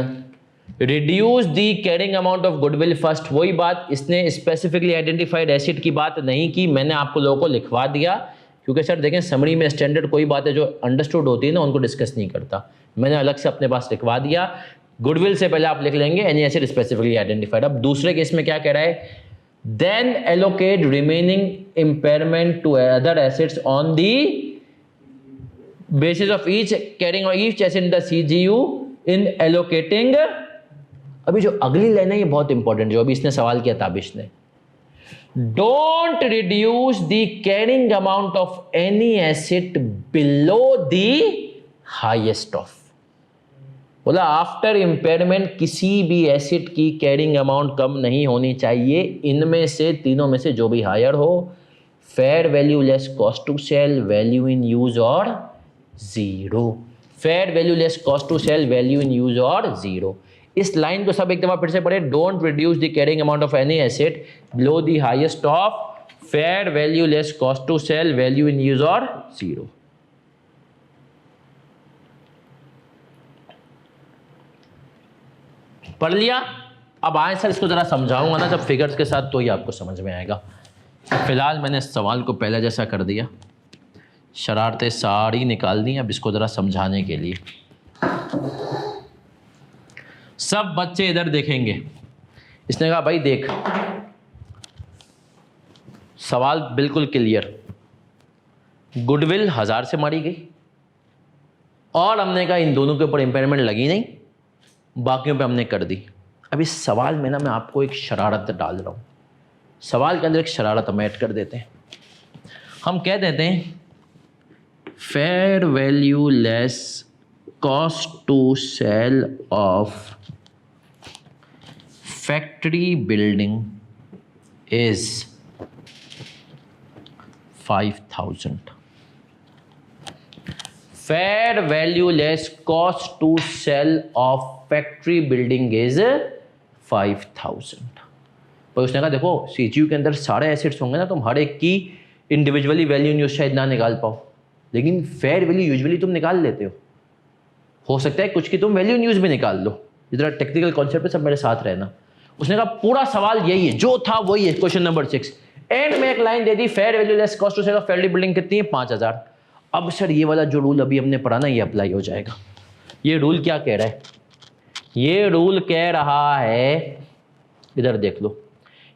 Reduce the carrying amount of goodwill first. वही बात, इसने specifically identified asset की बात नहीं की, मैंने आपको लोगों को लिखवा दिया, क्योंकि सर देखें समरी में स्टैंडर्ड कोई बात है जो अंडरस्टूड होती है ना उनको डिस्कस नहीं करता, मैंने अलग से अपने पास लिखवा दिया। गुडविल से पहले आप लिख लेंगे एनी एसेट स्पेसिफिकली आइडेंटिफाइड। अब दूसरे केस में क्या कह रहा है? Then allocate remaining impairment to other assets on the basis of each carrying or each asset in the CGU in allocating। अभी जो अगली लाइन है ये बहुत इंपॉर्टेंट, जो अभी इसने सवाल किया ताबिश ने, don't reduce the carrying amount of any asset below the highest of। बोला आफ्टर इम्पेयरमेंट किसी भी एसेट की कैरिंग अमाउंट कम नहीं होनी चाहिए, इनमें से तीनों में से जो भी हायर हो, fair value less cost to sell, value in use और 0। Fair value less cost to sell, value in use और 0। इस लाइन को सब एक दफा फिर से पढ़े। Don't reduce the carrying amount of any asset below the highest of fair value less cost to sell, value in use और 0। पढ़ लिया? अब आए सर इसको जरा समझाऊंगा ना जब फिगर्स के साथ, तो ही आपको समझ में आएगा। फिलहाल मैंने इस सवाल को पहले जैसा कर दिया, शरारतें सारी निकाल दी। अब इसको जरा समझाने के लिए सब बच्चे इधर देखेंगे। इसने कहा भाई देख, सवाल बिल्कुल क्लियर, गुडविल 1000 से मारी गई और हमने कहा इन दोनों के ऊपर इंपेयरमेंट लगी नहीं, बाकियों पे हमने कर दी। अब इस सवाल में ना मैं आपको एक शरारत डाल रहा हूँ। सवाल के अंदर एक शरारत हम ऐड कर देते हैं। हम कह देते हैं fair value less cost to sell of factory building is 5000। Fair value less cost to sell of factory building is 5000। पर उसने कहा देखो सीजीयू के अंदर सारे एसेट्स होंगे ना, तुम हर एक की इंडिविजुअली वैल्यू न्यूज शायद ना निकाल पाओ, लेकिन फेयर वैल्यू यूजुअली तुम निकाल लेते हो सकता है कुछ की तुम वैल्यू न्यूज भी निकाल लो। इधर टेक्निकल कॉन्सेप्ट पे सब मेरे साथ रहना। उसने कहा पूरा सवाल यही है, जो था वही है। क्वेश्चन नंबर 6 एंड में एक लाइन दे दी, fair value less cost to sell of factory building कितनी है? 5000। अब सर ये वाला जो रूल अभी हमने पढ़ा ना, ये अप्लाई हो जाएगा। ये रूल क्या कह रहा है? ये रूल कह रहा है, इधर देख लो,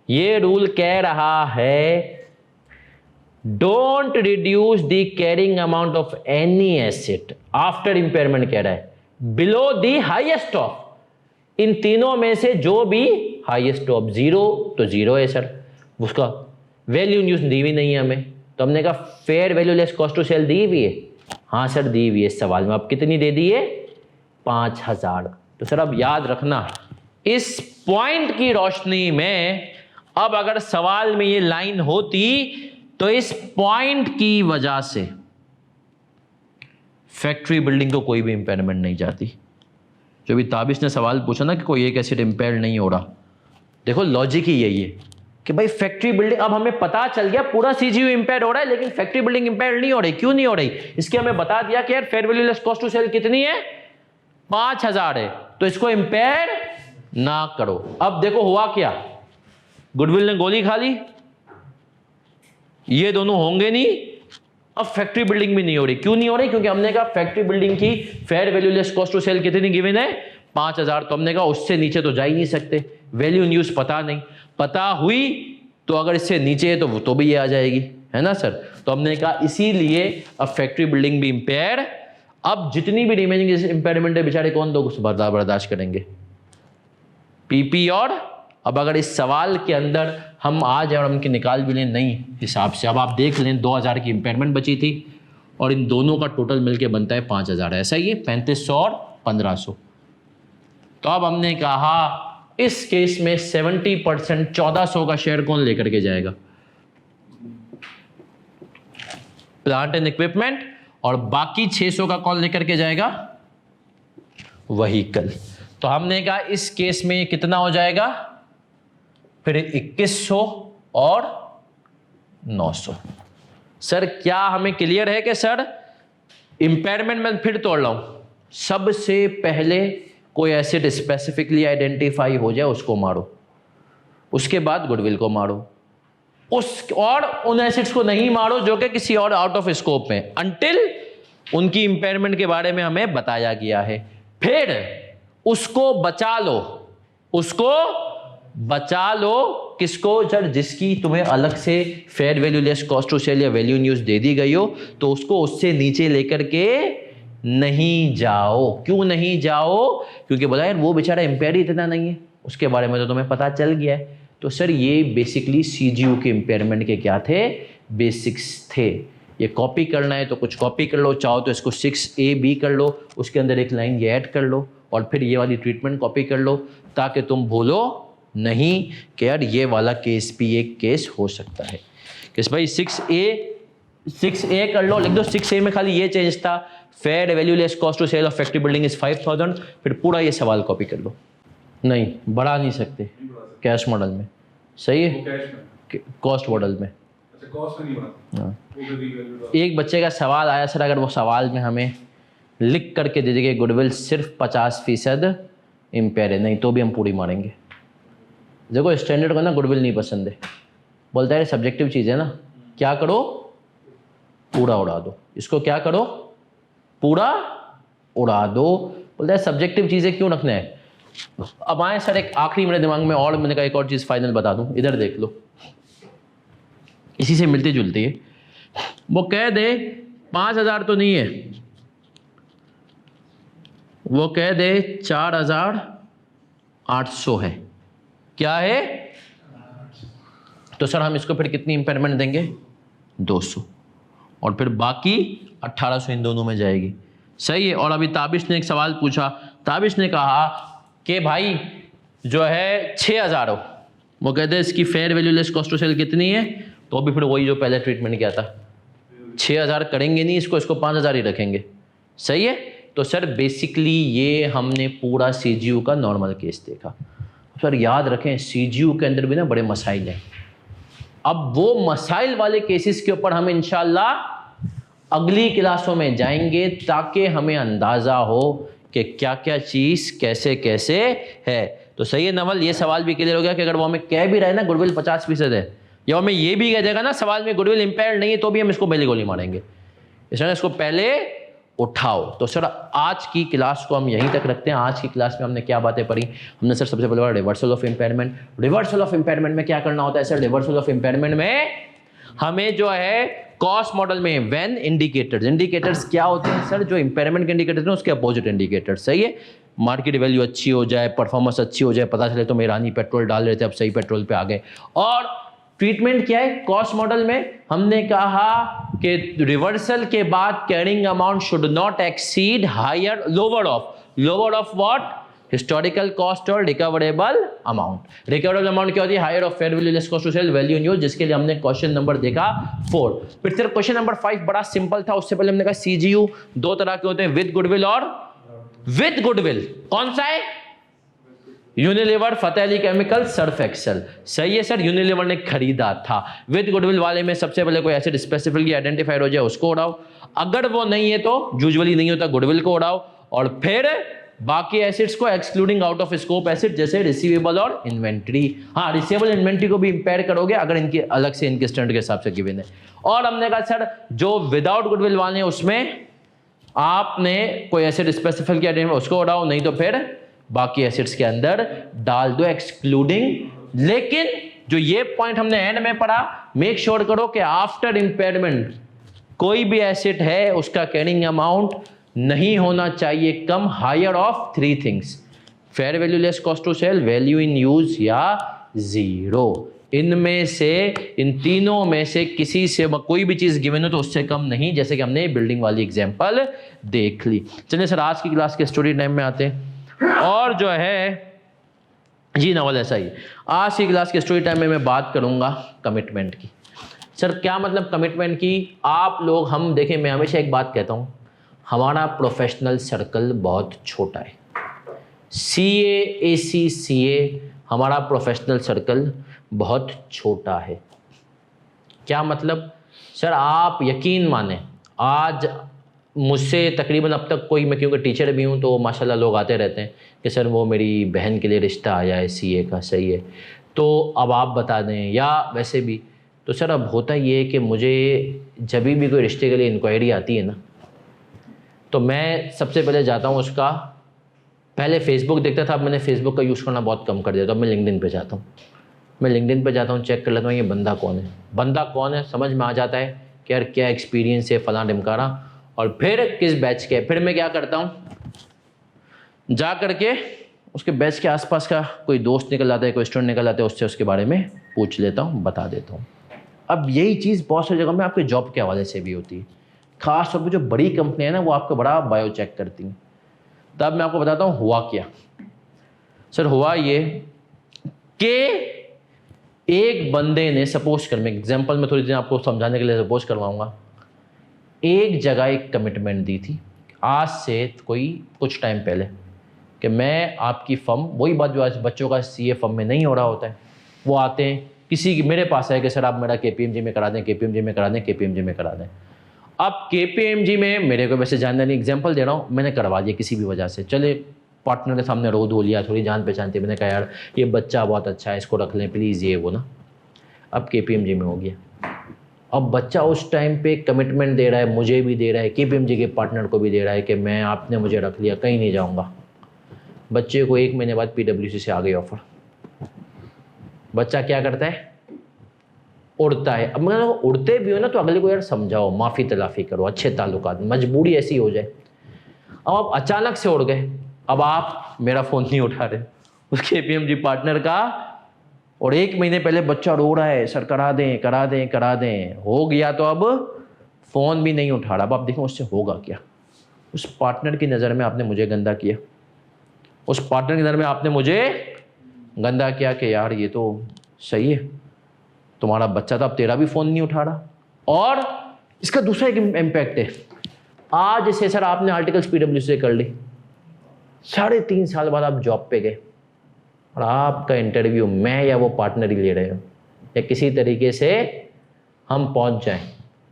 ये रूल कह रहा है don't reduce the carrying amount of any asset after impairment, कह रहा है बिलो द हाईएस्ट ऑफ, इन तीनों में से जो भी हाईएस्ट ऑफ। 0 तो 0 है सर, उसका वैल्यू न्यूज दी हुई नहीं है हमें, तो हमने कहा fair value less cost to sell दी हुई है। हाँ सर दी हुई है इस सवाल में। अब कितनी दे दी है? 5000। तो सर अब याद रखना, इस पॉइंट की रोशनी में अब अगर सवाल में ये लाइन होती तो इस पॉइंट की वजह से फैक्ट्री बिल्डिंग को कोई भी इंपेयरमेंट नहीं जाती। जो भी ताबिश ने सवाल पूछा ना कि कोई एक एसेट इंपेयर नहीं हो रहा, देखो लॉजिक ही यही है कि भाई फैक्ट्री बिल्डिंग, अब हमें पता चल गया पूरा सीजीयू इंपेयर हो रहा है लेकिन फैक्ट्री बिल्डिंग इंपेयर नहीं हो रही। क्यों नहीं हो रही? इसके हमें बता दिया कि यार fair value less cost to sell कितनी है? 5000 है, तो इसको इंपेयर ना करो। अब देखो हुआ क्या, गुडविल ने गोली खा ली, ये दोनों होंगे नहीं। अब फैक्ट्री बिल्डिंग भी नहीं हो रही। क्यों नहीं हो रही? क्योंकि हमने कहा फैक्ट्री बिल्डिंग की fair value less cost to sell कितनी गिवन है? 5000। तो हमने कहा उससे नीचे तो जा ही नहीं सकते, वैल्यू न्यूज पता नहीं, पता हुई तो अगर इससे नीचे है तो वो तो भी ये आ जाएगी, है ना सर। तो हमने कहा इसीलिए अब फैक्ट्री बिल्डिंग भी इंपेयर। अब जितनी भी रिमेनिंग इंपेयरमेंट है बेचारे कौन लोग उस बर्दाश्त करेंगे? पीपी। और अब अगर इस सवाल के अंदर हम आ जाए और हम निकाल भी लें नई हिसाब से, अब आप देख लें 2000 की इंपेयरमेंट बची थी और इन दोनों का टोटल मिलके बनता है 5000। ऐसा ही है 3500 और 1500। तो अब हमने कहा इस केस में 70% 1400 का शेयर कौन लेकर के जाएगा? Plant and equipment. और बाकी 600 का कौन लेकर के जाएगा? व्हीकल। तो हमने कहा इस केस में कितना हो जाएगा? फिर 2100 और 900। सर क्या हमें क्लियर है कि सर इंपेयरमेंट में फिर तोड़ रहा हूं, सबसे पहले कोई एसेट स्पेसिफिकली आइडेंटिफाई हो जाए उसको मारो, उसके बाद गुडविल को मारो, और उन एसेट्स को नहीं मारो जो कि किसी और आउट ऑफ स्कोप में, अंटिल उनकी इंपेयरमेंट के बारे में हमें बताया गया है। फिर उसको बचा लो, उसको बचा लो। किसको? सर जिसकी तुम्हें अलग से fair value less cost to sell या वैल्यू न्यूज दे दी गई हो, तो उसको उससे नीचे लेकर के नहीं जाओ। क्यों नहीं जाओ? क्योंकि बोला यार वो बेचारा इंपेयर ही इतना नहीं है, उसके बारे में तो तुम्हें पता चल गया है। तो सर ये बेसिकली सीजीयू के इंपेयरमेंट के क्या थे? बेसिक्स थे। ये कॉपी करना है तो कुछ कॉपी कर लो, चाहो तो इसको 6AB कर लो, उसके अंदर एक लाइन ये ऐड कर लो और फिर ये वाली ट्रीटमेंट कॉपी कर लो, ताकि तुम भूलो नहीं कि यार ये वाला केस भी एक केस हो सकता है। किस भाई 6A 6A कर लो, लिख दो 6A में खाली ये चेंज था, fair value less cost to sell of factory building is 5000, फिर पूरा ये सवाल कॉपी कर लो। नहीं बढ़ा नहीं सकते नहीं बढ़ा सकते कैश मॉडल में, सही वो है, कैश में, कॉस्ट मॉडल में। अच्छा कॉस्ट में नहीं बढ़ा सकते, हाँ। वो भी रीवैल्यू एक बच्चे का सवाल आया सर, अगर वो सवाल में हमें लिख करके दे देंगे गुडविल सिर्फ 50% इम्पेयर है, नहीं तो भी हम पूरी मारेंगे। देखो स्टैंडर्ड को ना गुडविल नहीं पसंद है, बोलता है सब्जेक्टिव चीज़ है ना, क्या करो पूरा उड़ा दो, इसको क्या करो पूरा उड़ा दो, बोलता है सब्जेक्टिव चीज़ें क्यों रखना है। अब आए सर एक आखिरी मेरे दिमाग में और, मैंने कहा एक और चीज़ फाइनल बता दूं, इधर देख लो, इसी से मिलती जुलती है। वो कह दे 5000 तो नहीं है, वो कह दे 4800 है, क्या है, तो सर हम इसको फिर कितनी इम्पेयरमेंट देंगे 200, और फिर बाकी 1800 इन दोनों में जाएगी, सही है। और अभी ताबिश ने एक सवाल पूछा, ताबिश ने कहा कि भाई जो है 6000 हो, वो कहते हैं इसकी fair value less cost to sell कितनी है, तो भी फिर वही जो पहले ट्रीटमेंट किया था, 6000 करेंगे नहीं इसको, इसको 5000 ही रखेंगे, सही है। तो सर बेसिकली ये हमने पूरा CGU का नॉर्मल केस देखा। सर याद रखें CGU के अंदर भी ना बड़े मसाइल हैं, अब वो मसाइल वाले केसेस के ऊपर हम इंशाल्लाह अगली क्लासों में जाएंगे, ताकि हमें अंदाज़ा हो कि क्या क्या चीज़ कैसे कैसे है। तो सही है नवल, ये सवाल भी क्लियर हो गया कि अगर वो हमें कह भी रहे ना गुडविल 50% है, या हमें ये भी कह देगा ना सवाल में गुडविल इम्पेयर्ड नहीं है, तो भी हम इसको पहले गोली मारेंगे, इसलिए इसको पहले उठाओ। तो सर आज की क्लास को हम यहीं तक रखते हैं। आज की क्लास में हमने क्या बातें पढ़ी, हमने सर सबसे पहले reversal of impairment. Reversal of impairment में क्या करना होता है सर, रिवर्सल ऑफ इम्पेयरमेंट में हमें जो है कॉस्ट मॉडल में व्हेन इंडिकेटर्स, इंडिकेटर्स क्या होते हैं सर, जो इम्पेयरमेंट के इंडिकेटर्स हैं उसके अपोजिट इंडिकेटर्स, सही है। मार्केट वैल्यू अच्छी हो जाए, परफॉर्मेंस अच्छी हो जाए, पता चले तो ईरानी पेट्रोल डाल रहे थे अब सही पेट्रोल पे आ गए। और ट्रीटमेंट क्या है कॉस्ट मॉडल में, हमने कहा कि रिवर्सल के बाद carrying amount should not exceed higher lower of what, historical cost और रिकवरेबल अमाउंट। रिकवरेबल अमाउंट क्या होती है, higher of fair value less cost to sell value in use, जिसके लिए हमने क्वेश्चन नंबर देखा 4। फिर सर क्वेश्चन नंबर 5 बड़ा सिंपल था, उससे पहले हमने कहा CGU दो तरह के होते हैं, विद गुडविल और विद गुडविल। कौन सा है, Unilever, Fateh Ali chemical, Surf Excel, सही है सर, यूनिलीवर ने खरीदा था। विद गुडविल वाले में सबसे पहले कोई एसिड स्पेसिफिकली आइडेंटिफाइड हो जाए उसको उड़ाओ, अगर वो नहीं है तो यूजुअली नहीं होता गुडविल को उड़ाओ, और फिर बाकी एसिड्स को excluding out of scope acid, जैसे रिसीवेबल और इन्वेंट्री। हाँ रिसीवेबल इन्वेंट्री को भी इंपेयर करोगे अगर इनके अलग से इनके स्टैंडर्ड के हिसाब से गिवन है। और हमने कहा सर जो विदाउट गुडविल वाले हैं उसमें आपने कोई एसिड स्पेसिफिक किया उसको उड़ाओ, नहीं तो फिर बाकी एसिड्स के अंदर डाल दो एक्सक्लूडिंग। लेकिन जो ये पॉइंट हमने एंड में पढ़ा, मेक श्योर करो कि आफ्टर इंपेयरमेंट कोई भी एसिड है उसका कैरिंग अमाउंट नहीं होना चाहिए कम higher of 3 things, fair value less cost to sell, value in use या जीरो। इनमें से, इन तीनों में से किसी से कोई भी चीज गिवन हो तो उससे कम नहीं, जैसे कि हमने बिल्डिंग वाली एग्जांपल देख ली। चलिए सर आज की क्लास के स्टोरी टाइम में आते हैं, और जो है जी नवल ऐसा ही, आज की क्लास के स्टोरी टाइम में मैं बात करूंगा कमिटमेंट की। सर क्या मतलब कमिटमेंट की, आप लोग, हम देखें, मैं हमेशा एक बात कहता हूं, हमारा प्रोफेशनल सर्कल बहुत छोटा है, CA हमारा प्रोफेशनल सर्कल बहुत छोटा है। क्या मतलब सर, आप यकीन माने आज मुझसे तकरीबन अब तक कोई, मैं क्योंकि टीचर भी हूँ तो माशाल्लाह लोग आते रहते हैं कि सर वो मेरी बहन के लिए रिश्ता आया है CA का, सही है तो अब आप बता दें, या वैसे भी तो सर अब होता ये है कि मुझे जब भी कोई रिश्ते के लिए इंक्वायरी आती है ना, तो मैं सबसे पहले जाता हूँ उसका, पहले फेसबुक देखता था, अब मैंने फेसबुक का यूज़ करना बहुत कम कर दिया, तो अब मैं लिंक्डइन पे जाता हूँ। मैं लिंक्डइन पे जाता हूँ, चेक कर लेता हूँ ये बंदा कौन है, समझ में आ जाता है कि यार क्या एक्सपीरियंस है फलां ढिमकारा, और फिर किस बैच के। फिर मैं क्या करता हूँ, जा करके उसके बैच के आसपास का कोई दोस्त निकल आता है, कोई स्टूडेंट निकल आता है, उससे उसके बारे में पूछ लेता हूँ, बता देता हूँ। अब यही चीज़ बहुत सारी जगह में आपके जॉब के हवाले से भी होती है, खास तौर पर जो बड़ी कंपनियाँ हैं ना, वो आपका बड़ा बायो चेक करती हैं। तब मैं आपको बताता हूँ हुआ क्या। सर हुआ ये कि एक बंदे ने, सपोज कर, मैं एग्जाम्पल में थोड़ी देर आपको समझाने के लिए सपोज करवाऊंगा, एक जगह एक कमिटमेंट दी थी आज से कोई कुछ टाइम पहले कि मैं आपकी फर्म, वही बात जो आज बच्चों का सीए फर्म में नहीं हो रहा होता है, वो आते हैं किसी की मेरे पास है कि सर आप मेरा केपीएमजी में करा दें, केपीएमजी में करा दें, केपीएमजी में करा दें। अब केपीएमजी में मेरे को वैसे जानना नहीं, एग्जांपल दे रहा हूँ, मैंने करवा दिया किसी भी वजह से, चले पार्टनर के सामने रो धो लिया, थोड़ी जान पहचान थी, मैंने कहा यार ये बच्चा बहुत अच्छा है, इसको रख लें प्लीज़, ये वो ना। अब केपीएमजी में हो गया। अब बच्चा उस टाइम पे कमिटमेंट दे रहा है, मुझे भी दे रहा है, केपीएमजी के पार्टनर को भी दे रहा है कि मैं, आपने मुझे रख लिया, कहीं नहीं जाऊँगा। बच्चे को 1 महीने बाद पीडब्ल्यूसी से आ गई ऑफर। बच्चा क्या करता है? उड़ता है। अब मतलब उड़ते भी हो ना तो अगले को यार समझाओ, माफ़ी तलाफ़ी करो, अच्छे ताल्लुकात, मजबूरी ऐसी हो जाए। अब आप अचानक से उड़ गए, अब आप मेरा फ़ोन नहीं उठा रहे, उसके केपीएमजी पार्टनर का, और 1 महीने पहले बच्चा रो रहा है सर करा दें करा दें करा दें, हो गया तो अब फ़ोन भी नहीं उठा रहा। अब आप देखें उससे होगा क्या। उस पार्टनर की नज़र में आपने मुझे गंदा किया, उस पार्टनर की नज़र में आपने मुझे गंदा किया कि यार ये तो सही है, तुम्हारा बच्चा था, अब तेरा भी फ़ोन नहीं उठा रहा। और इसका दूसरा एक इम्पैक्ट है, आज जैसे सर आपने आर्टिकल्स पीडब्ल्यूसी से कर ली, 3.5 साल बाद आप जॉब पे गए और आपका इंटरव्यू मैं या वो पार्टनर ही ले रहे हो, या किसी तरीके से हम पहुंच जाएं,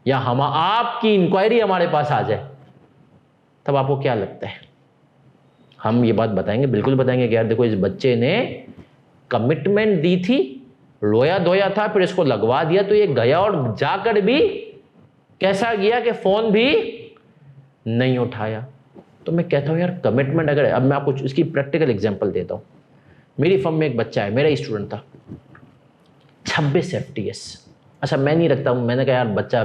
या हम आपकी इंक्वायरी हमारे पास आ जाए, तब आपको क्या लगता है? हम ये बात बताएंगे, बिल्कुल बताएंगे कि यार देखो इस बच्चे ने कमिटमेंट दी थी, रोया धोया था, फिर इसको लगवा दिया तो ये गया, और जाकर भी कैसा गया कि फ़ोन भी नहीं उठाया। तो मैं कहता हूँ यार कमिटमेंट अगर, अब मैं आपको इसकी प्रैक्टिकल एग्जांपल देता हूँ। मेरी फर्म में एक बच्चा है, मेरा स्टूडेंट था, 26 FTS। अच्छा मैं नहीं रखता हूँ, मैंने कहा यार बच्चा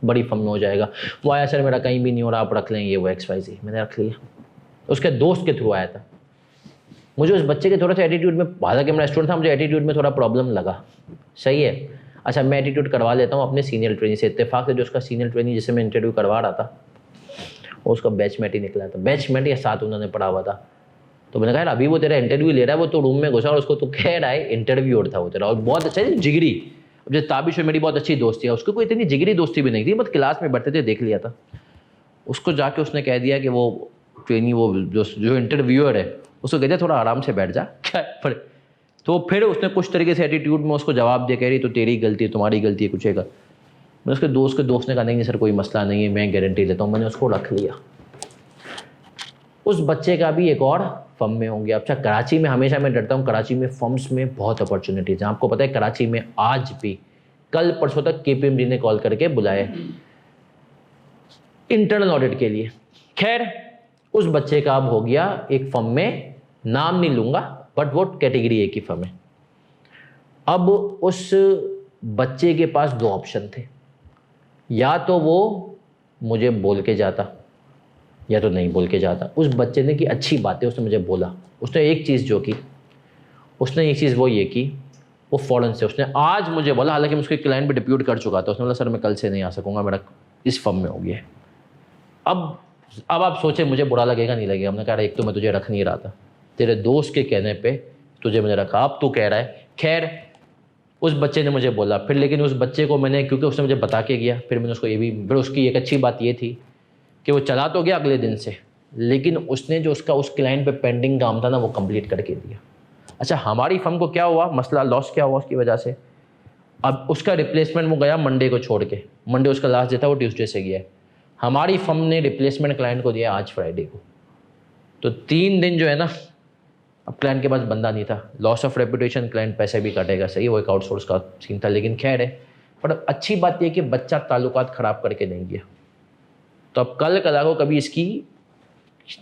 बड़ी फर्म में हो जाएगा। वो आया सर मेरा कहीं भी नहीं हो रहा, आप रख लें, ये वो XYZ, मैंने रख लिया। उसके दोस्त के थ्रू आया था। मुझे उस बच्चे के थोड़ा सा एटीट्यूड में, हालांकि मेरा स्टूडेंट था, मुझे एटीट्यूड में थोड़ा प्रॉब्लम लगा। सही है, अच्छा मैं एटीट्यूड करवा लेता हूँ अपने सीनियर ट्रेनी से। इत्तेफाक से जो उसका सीनियर ट्रेनी जिसे मैं इंटरव्यू करवा रहा था, वो उसका बैचमेट ही निकला था, बैचमेट या साथ उन्होंने पढ़ा हुआ था। तो मैंने कहा यार अभी वो तेरा इंटरव्यू ले रहा है, वो तो रूम में घुसा और उसको तो कह रहा है इंटरव्यू था वो तेरा, और बहुत अच्छा जिगरी। अब जैसे ताबिश मेरी बहुत अच्छी दोस्ती है, उसको कोई इतनी जिगरी दोस्ती भी नहीं थी, बस क्लास में बैठते थे, देख लिया था उसको। जाके उसने कह दिया कि वो ट्रेनी, वो जो इंटरव्यूअर है, उसको कह दिया थोड़ा आराम से बैठ जा, क्या पर। तो फिर उसने कुछ तरीके से एटीट्यूड में उसको जवाब दे, कह रही तो तेरी गलती है, तुम्हारी गलती है, कुछ है। मैं उसके दोस्त ने कहा नहीं सर कोई मसला नहीं है, मैं गारंटी देता हूँ। मैंने उसको रख लिया। उस बच्चे का भी एक और फर्म में हो गया। अच्छा कराची में हमेशा मैं डरता हूँ, कराची में फर्म्स में बहुत अपॉर्चुनिटीज़ हैं। आपको पता है कराची में आज भी, कल परसों तक केपीएमजी ने कॉल करके बुलाए इंटरनल ऑडिट के लिए। खैर उस बच्चे का अब हो गया एक फर्म में, नाम नहीं लूँगा, बट वो कैटेगरी ए की फर्म है। अब उस बच्चे के पास 2 ऑप्शन थे, या तो वो मुझे बोल के जाता या तो नहीं बोल के जाता। उस बच्चे ने की अच्छी बात है, उसने मुझे बोला। उसने एक चीज़ जो की, उसने एक चीज़ वो ये की, वो फ़ौरन से उसने आज मुझे बोला, हालांकि मैं उसके क्लाइंट पे डिप्यूट कर चुका था। उसने बोला सर मैं कल से नहीं आ सकूँगा, मेरा इस फर्म में हो गया है। अब आप सोचें मुझे बुरा लगेगा नहीं लगेगा। हमने कहा एक तो मैं तुझे रख नहीं रहा था, तेरे दोस्त के कहने पे तुझे मैंने रखा, अब तू कह रहा है। खैर उस बच्चे ने मुझे बोला फिर, लेकिन उस बच्चे को मैंने, क्योंकि उसने मुझे बता के गया, फिर मैंने उसको ये भी, फिर उसकी एक अच्छी बात ये थी कि वो चला तो गया अगले दिन से, लेकिन उसने जो उसका उस क्लाइंट पे पेंडिंग काम था ना, वो कंप्लीट करके दिया। अच्छा हमारी फर्म को क्या हुआ, मसला लॉस क्या हुआ उसकी वजह से, अब उसका रिप्लेसमेंट वो गया मंडे को छोड़ के, मंडे उसका लास्ट डे था, वो ट्यूसडे से गया है। हमारी फर्म ने रिप्लेसमेंट क्लाइंट को दिया आज फ्राइडे को। तो 3 दिन जो है ना, अब क्लाइंट के पास बंदा नहीं था, लॉस ऑफ रेपुटेशन, क्लाइंट पैसे भी काटेगा, सही, वो एक आउटसोर्स का सीन था। लेकिन खैर है, पर अच्छी बात यह कि बच्चा ताल्लुकात ख़राब करके नहीं गया। तो अब कल कदा को कभी इसकी,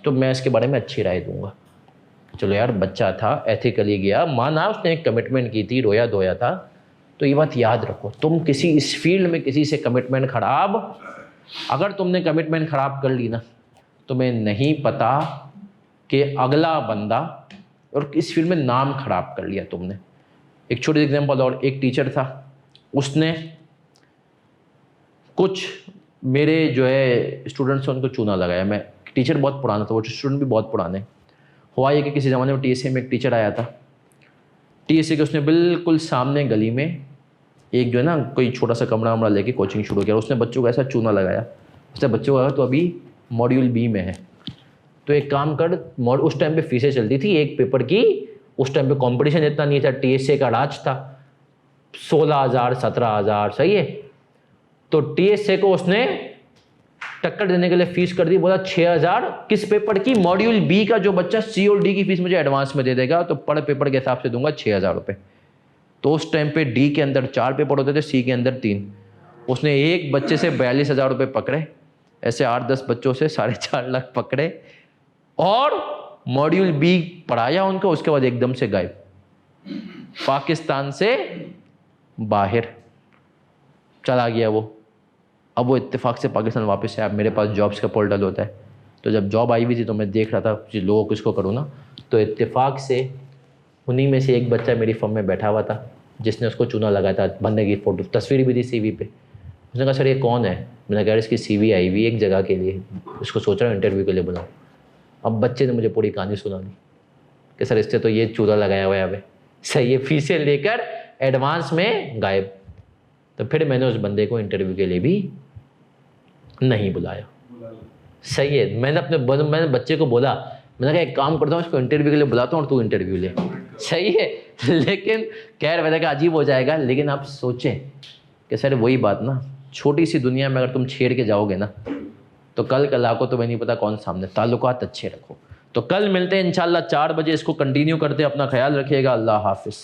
तो मैं इसके बारे में अच्छी राय दूंगा। चलो यार बच्चा था, एथिकली गया, माना उसने एक कमिटमेंट की थी, रोया धोया था। तो ये बात याद रखो, तुम किसी इस फील्ड में किसी से कमिटमेंट ख़राब, अगर तुमने कमिटमेंट ख़राब कर ली ना, तुम्हें नहीं पता कि अगला बंदा, और इस फील्ड में नाम ख़राब कर लिया तुमने। एक छोटी एग्जांपल और, एक टीचर था, उसने कुछ मेरे जो है स्टूडेंट्स हैं उनको चूना लगाया। मैं टीचर बहुत पुराना था, वो स्टूडेंट भी बहुत पुराने। हुआ ये कि किसी ज़माने में टीएसए में एक टीचर आया था, टीएसए के उसने बिल्कुल सामने गली में एक जो है ना कोई छोटा सा कमरा वमरा लेके कोचिंग शुरू किया। उसने बच्चों को ऐसा चूना लगाया, उससे बच्चों का तो अभी मॉड्यूल बी में है, तो एक काम कर, उस टाइम पे फीसें चलती थी एक पेपर की, उस टाइम पे कंपटीशन इतना नहीं था, टीएसए का राज था, 16,000 17,000, सही है। तो टीएसए को उसने टक्कर देने के लिए फीस कर दी, बोला 6,000 किस पेपर की, मॉड्यूल बी का, जो बच्चा सी और डी की फीस मुझे एडवांस में दे देगा तो पर पेपर के हिसाब से दूंगा 6,000 रुपये। तो उस टाइम पे डी के अंदर 4 पेपर होते थे, सी के अंदर 3। उसने एक बच्चे से 42,000 रुपये पकड़े, ऐसे 8-10 बच्चों से 4.5 लाख पकड़े और मॉड्यूल बी पढ़ाया उनको, उसके बाद एकदम से गायब, पाकिस्तान से बाहर चला गया वो। अब वो इत्तेफाक से पाकिस्तान वापस आया, मेरे पास जॉब्स का पोर्टल होता है, तो जब जॉब आई हुई थी तो मैं देख रहा था कि लोगों को इसको करूँ ना, तो इत्तेफाक से उन्हीं में से एक बच्चा मेरी फर्म में बैठा हुआ था जिसने उसको चूना लगाया था, बंदे की फ़ोटो तस्वीर भी थी सीवी पे। उसने कहा सर ये कौन है, मैंने कहा इसकी सीवी आई हुई एक जगह के लिए, इसको सोच रहा हूँ इंटरव्यू के लिए बुलाऊँ। अब बच्चे ने मुझे पूरी कहानी सुना दी कि सर इससे तो ये चूना लगाया हुआ है हमें, सही है, फीसें लेकर एडवांस में गायब। तो फिर मैंने उस बंदे को इंटरव्यू के लिए भी नहीं बुलाया, सही है। मैंने बच्चे को बोला, मैंने कहा एक काम करता हूँ इसको इंटरव्यू के लिए बुलाता हूँ और तू इंटरव्यू ले, सही है। लेकिन खैर मैंने कहा अजीब हो जाएगा, लेकिन आप सोचें कि सर वही बात ना, छोटी सी दुनिया में अगर तुम छेड़ के जाओगे ना तो कल को तो मैं नहीं पता कौन सामने। ताल्लुकात अच्छे रखो। तो कल मिलते हैं इंशाल्लाह 4 बजे, इसको कंटिन्यू करते, अपना ख्याल रखिएगा। अल्लाह हाफिज़।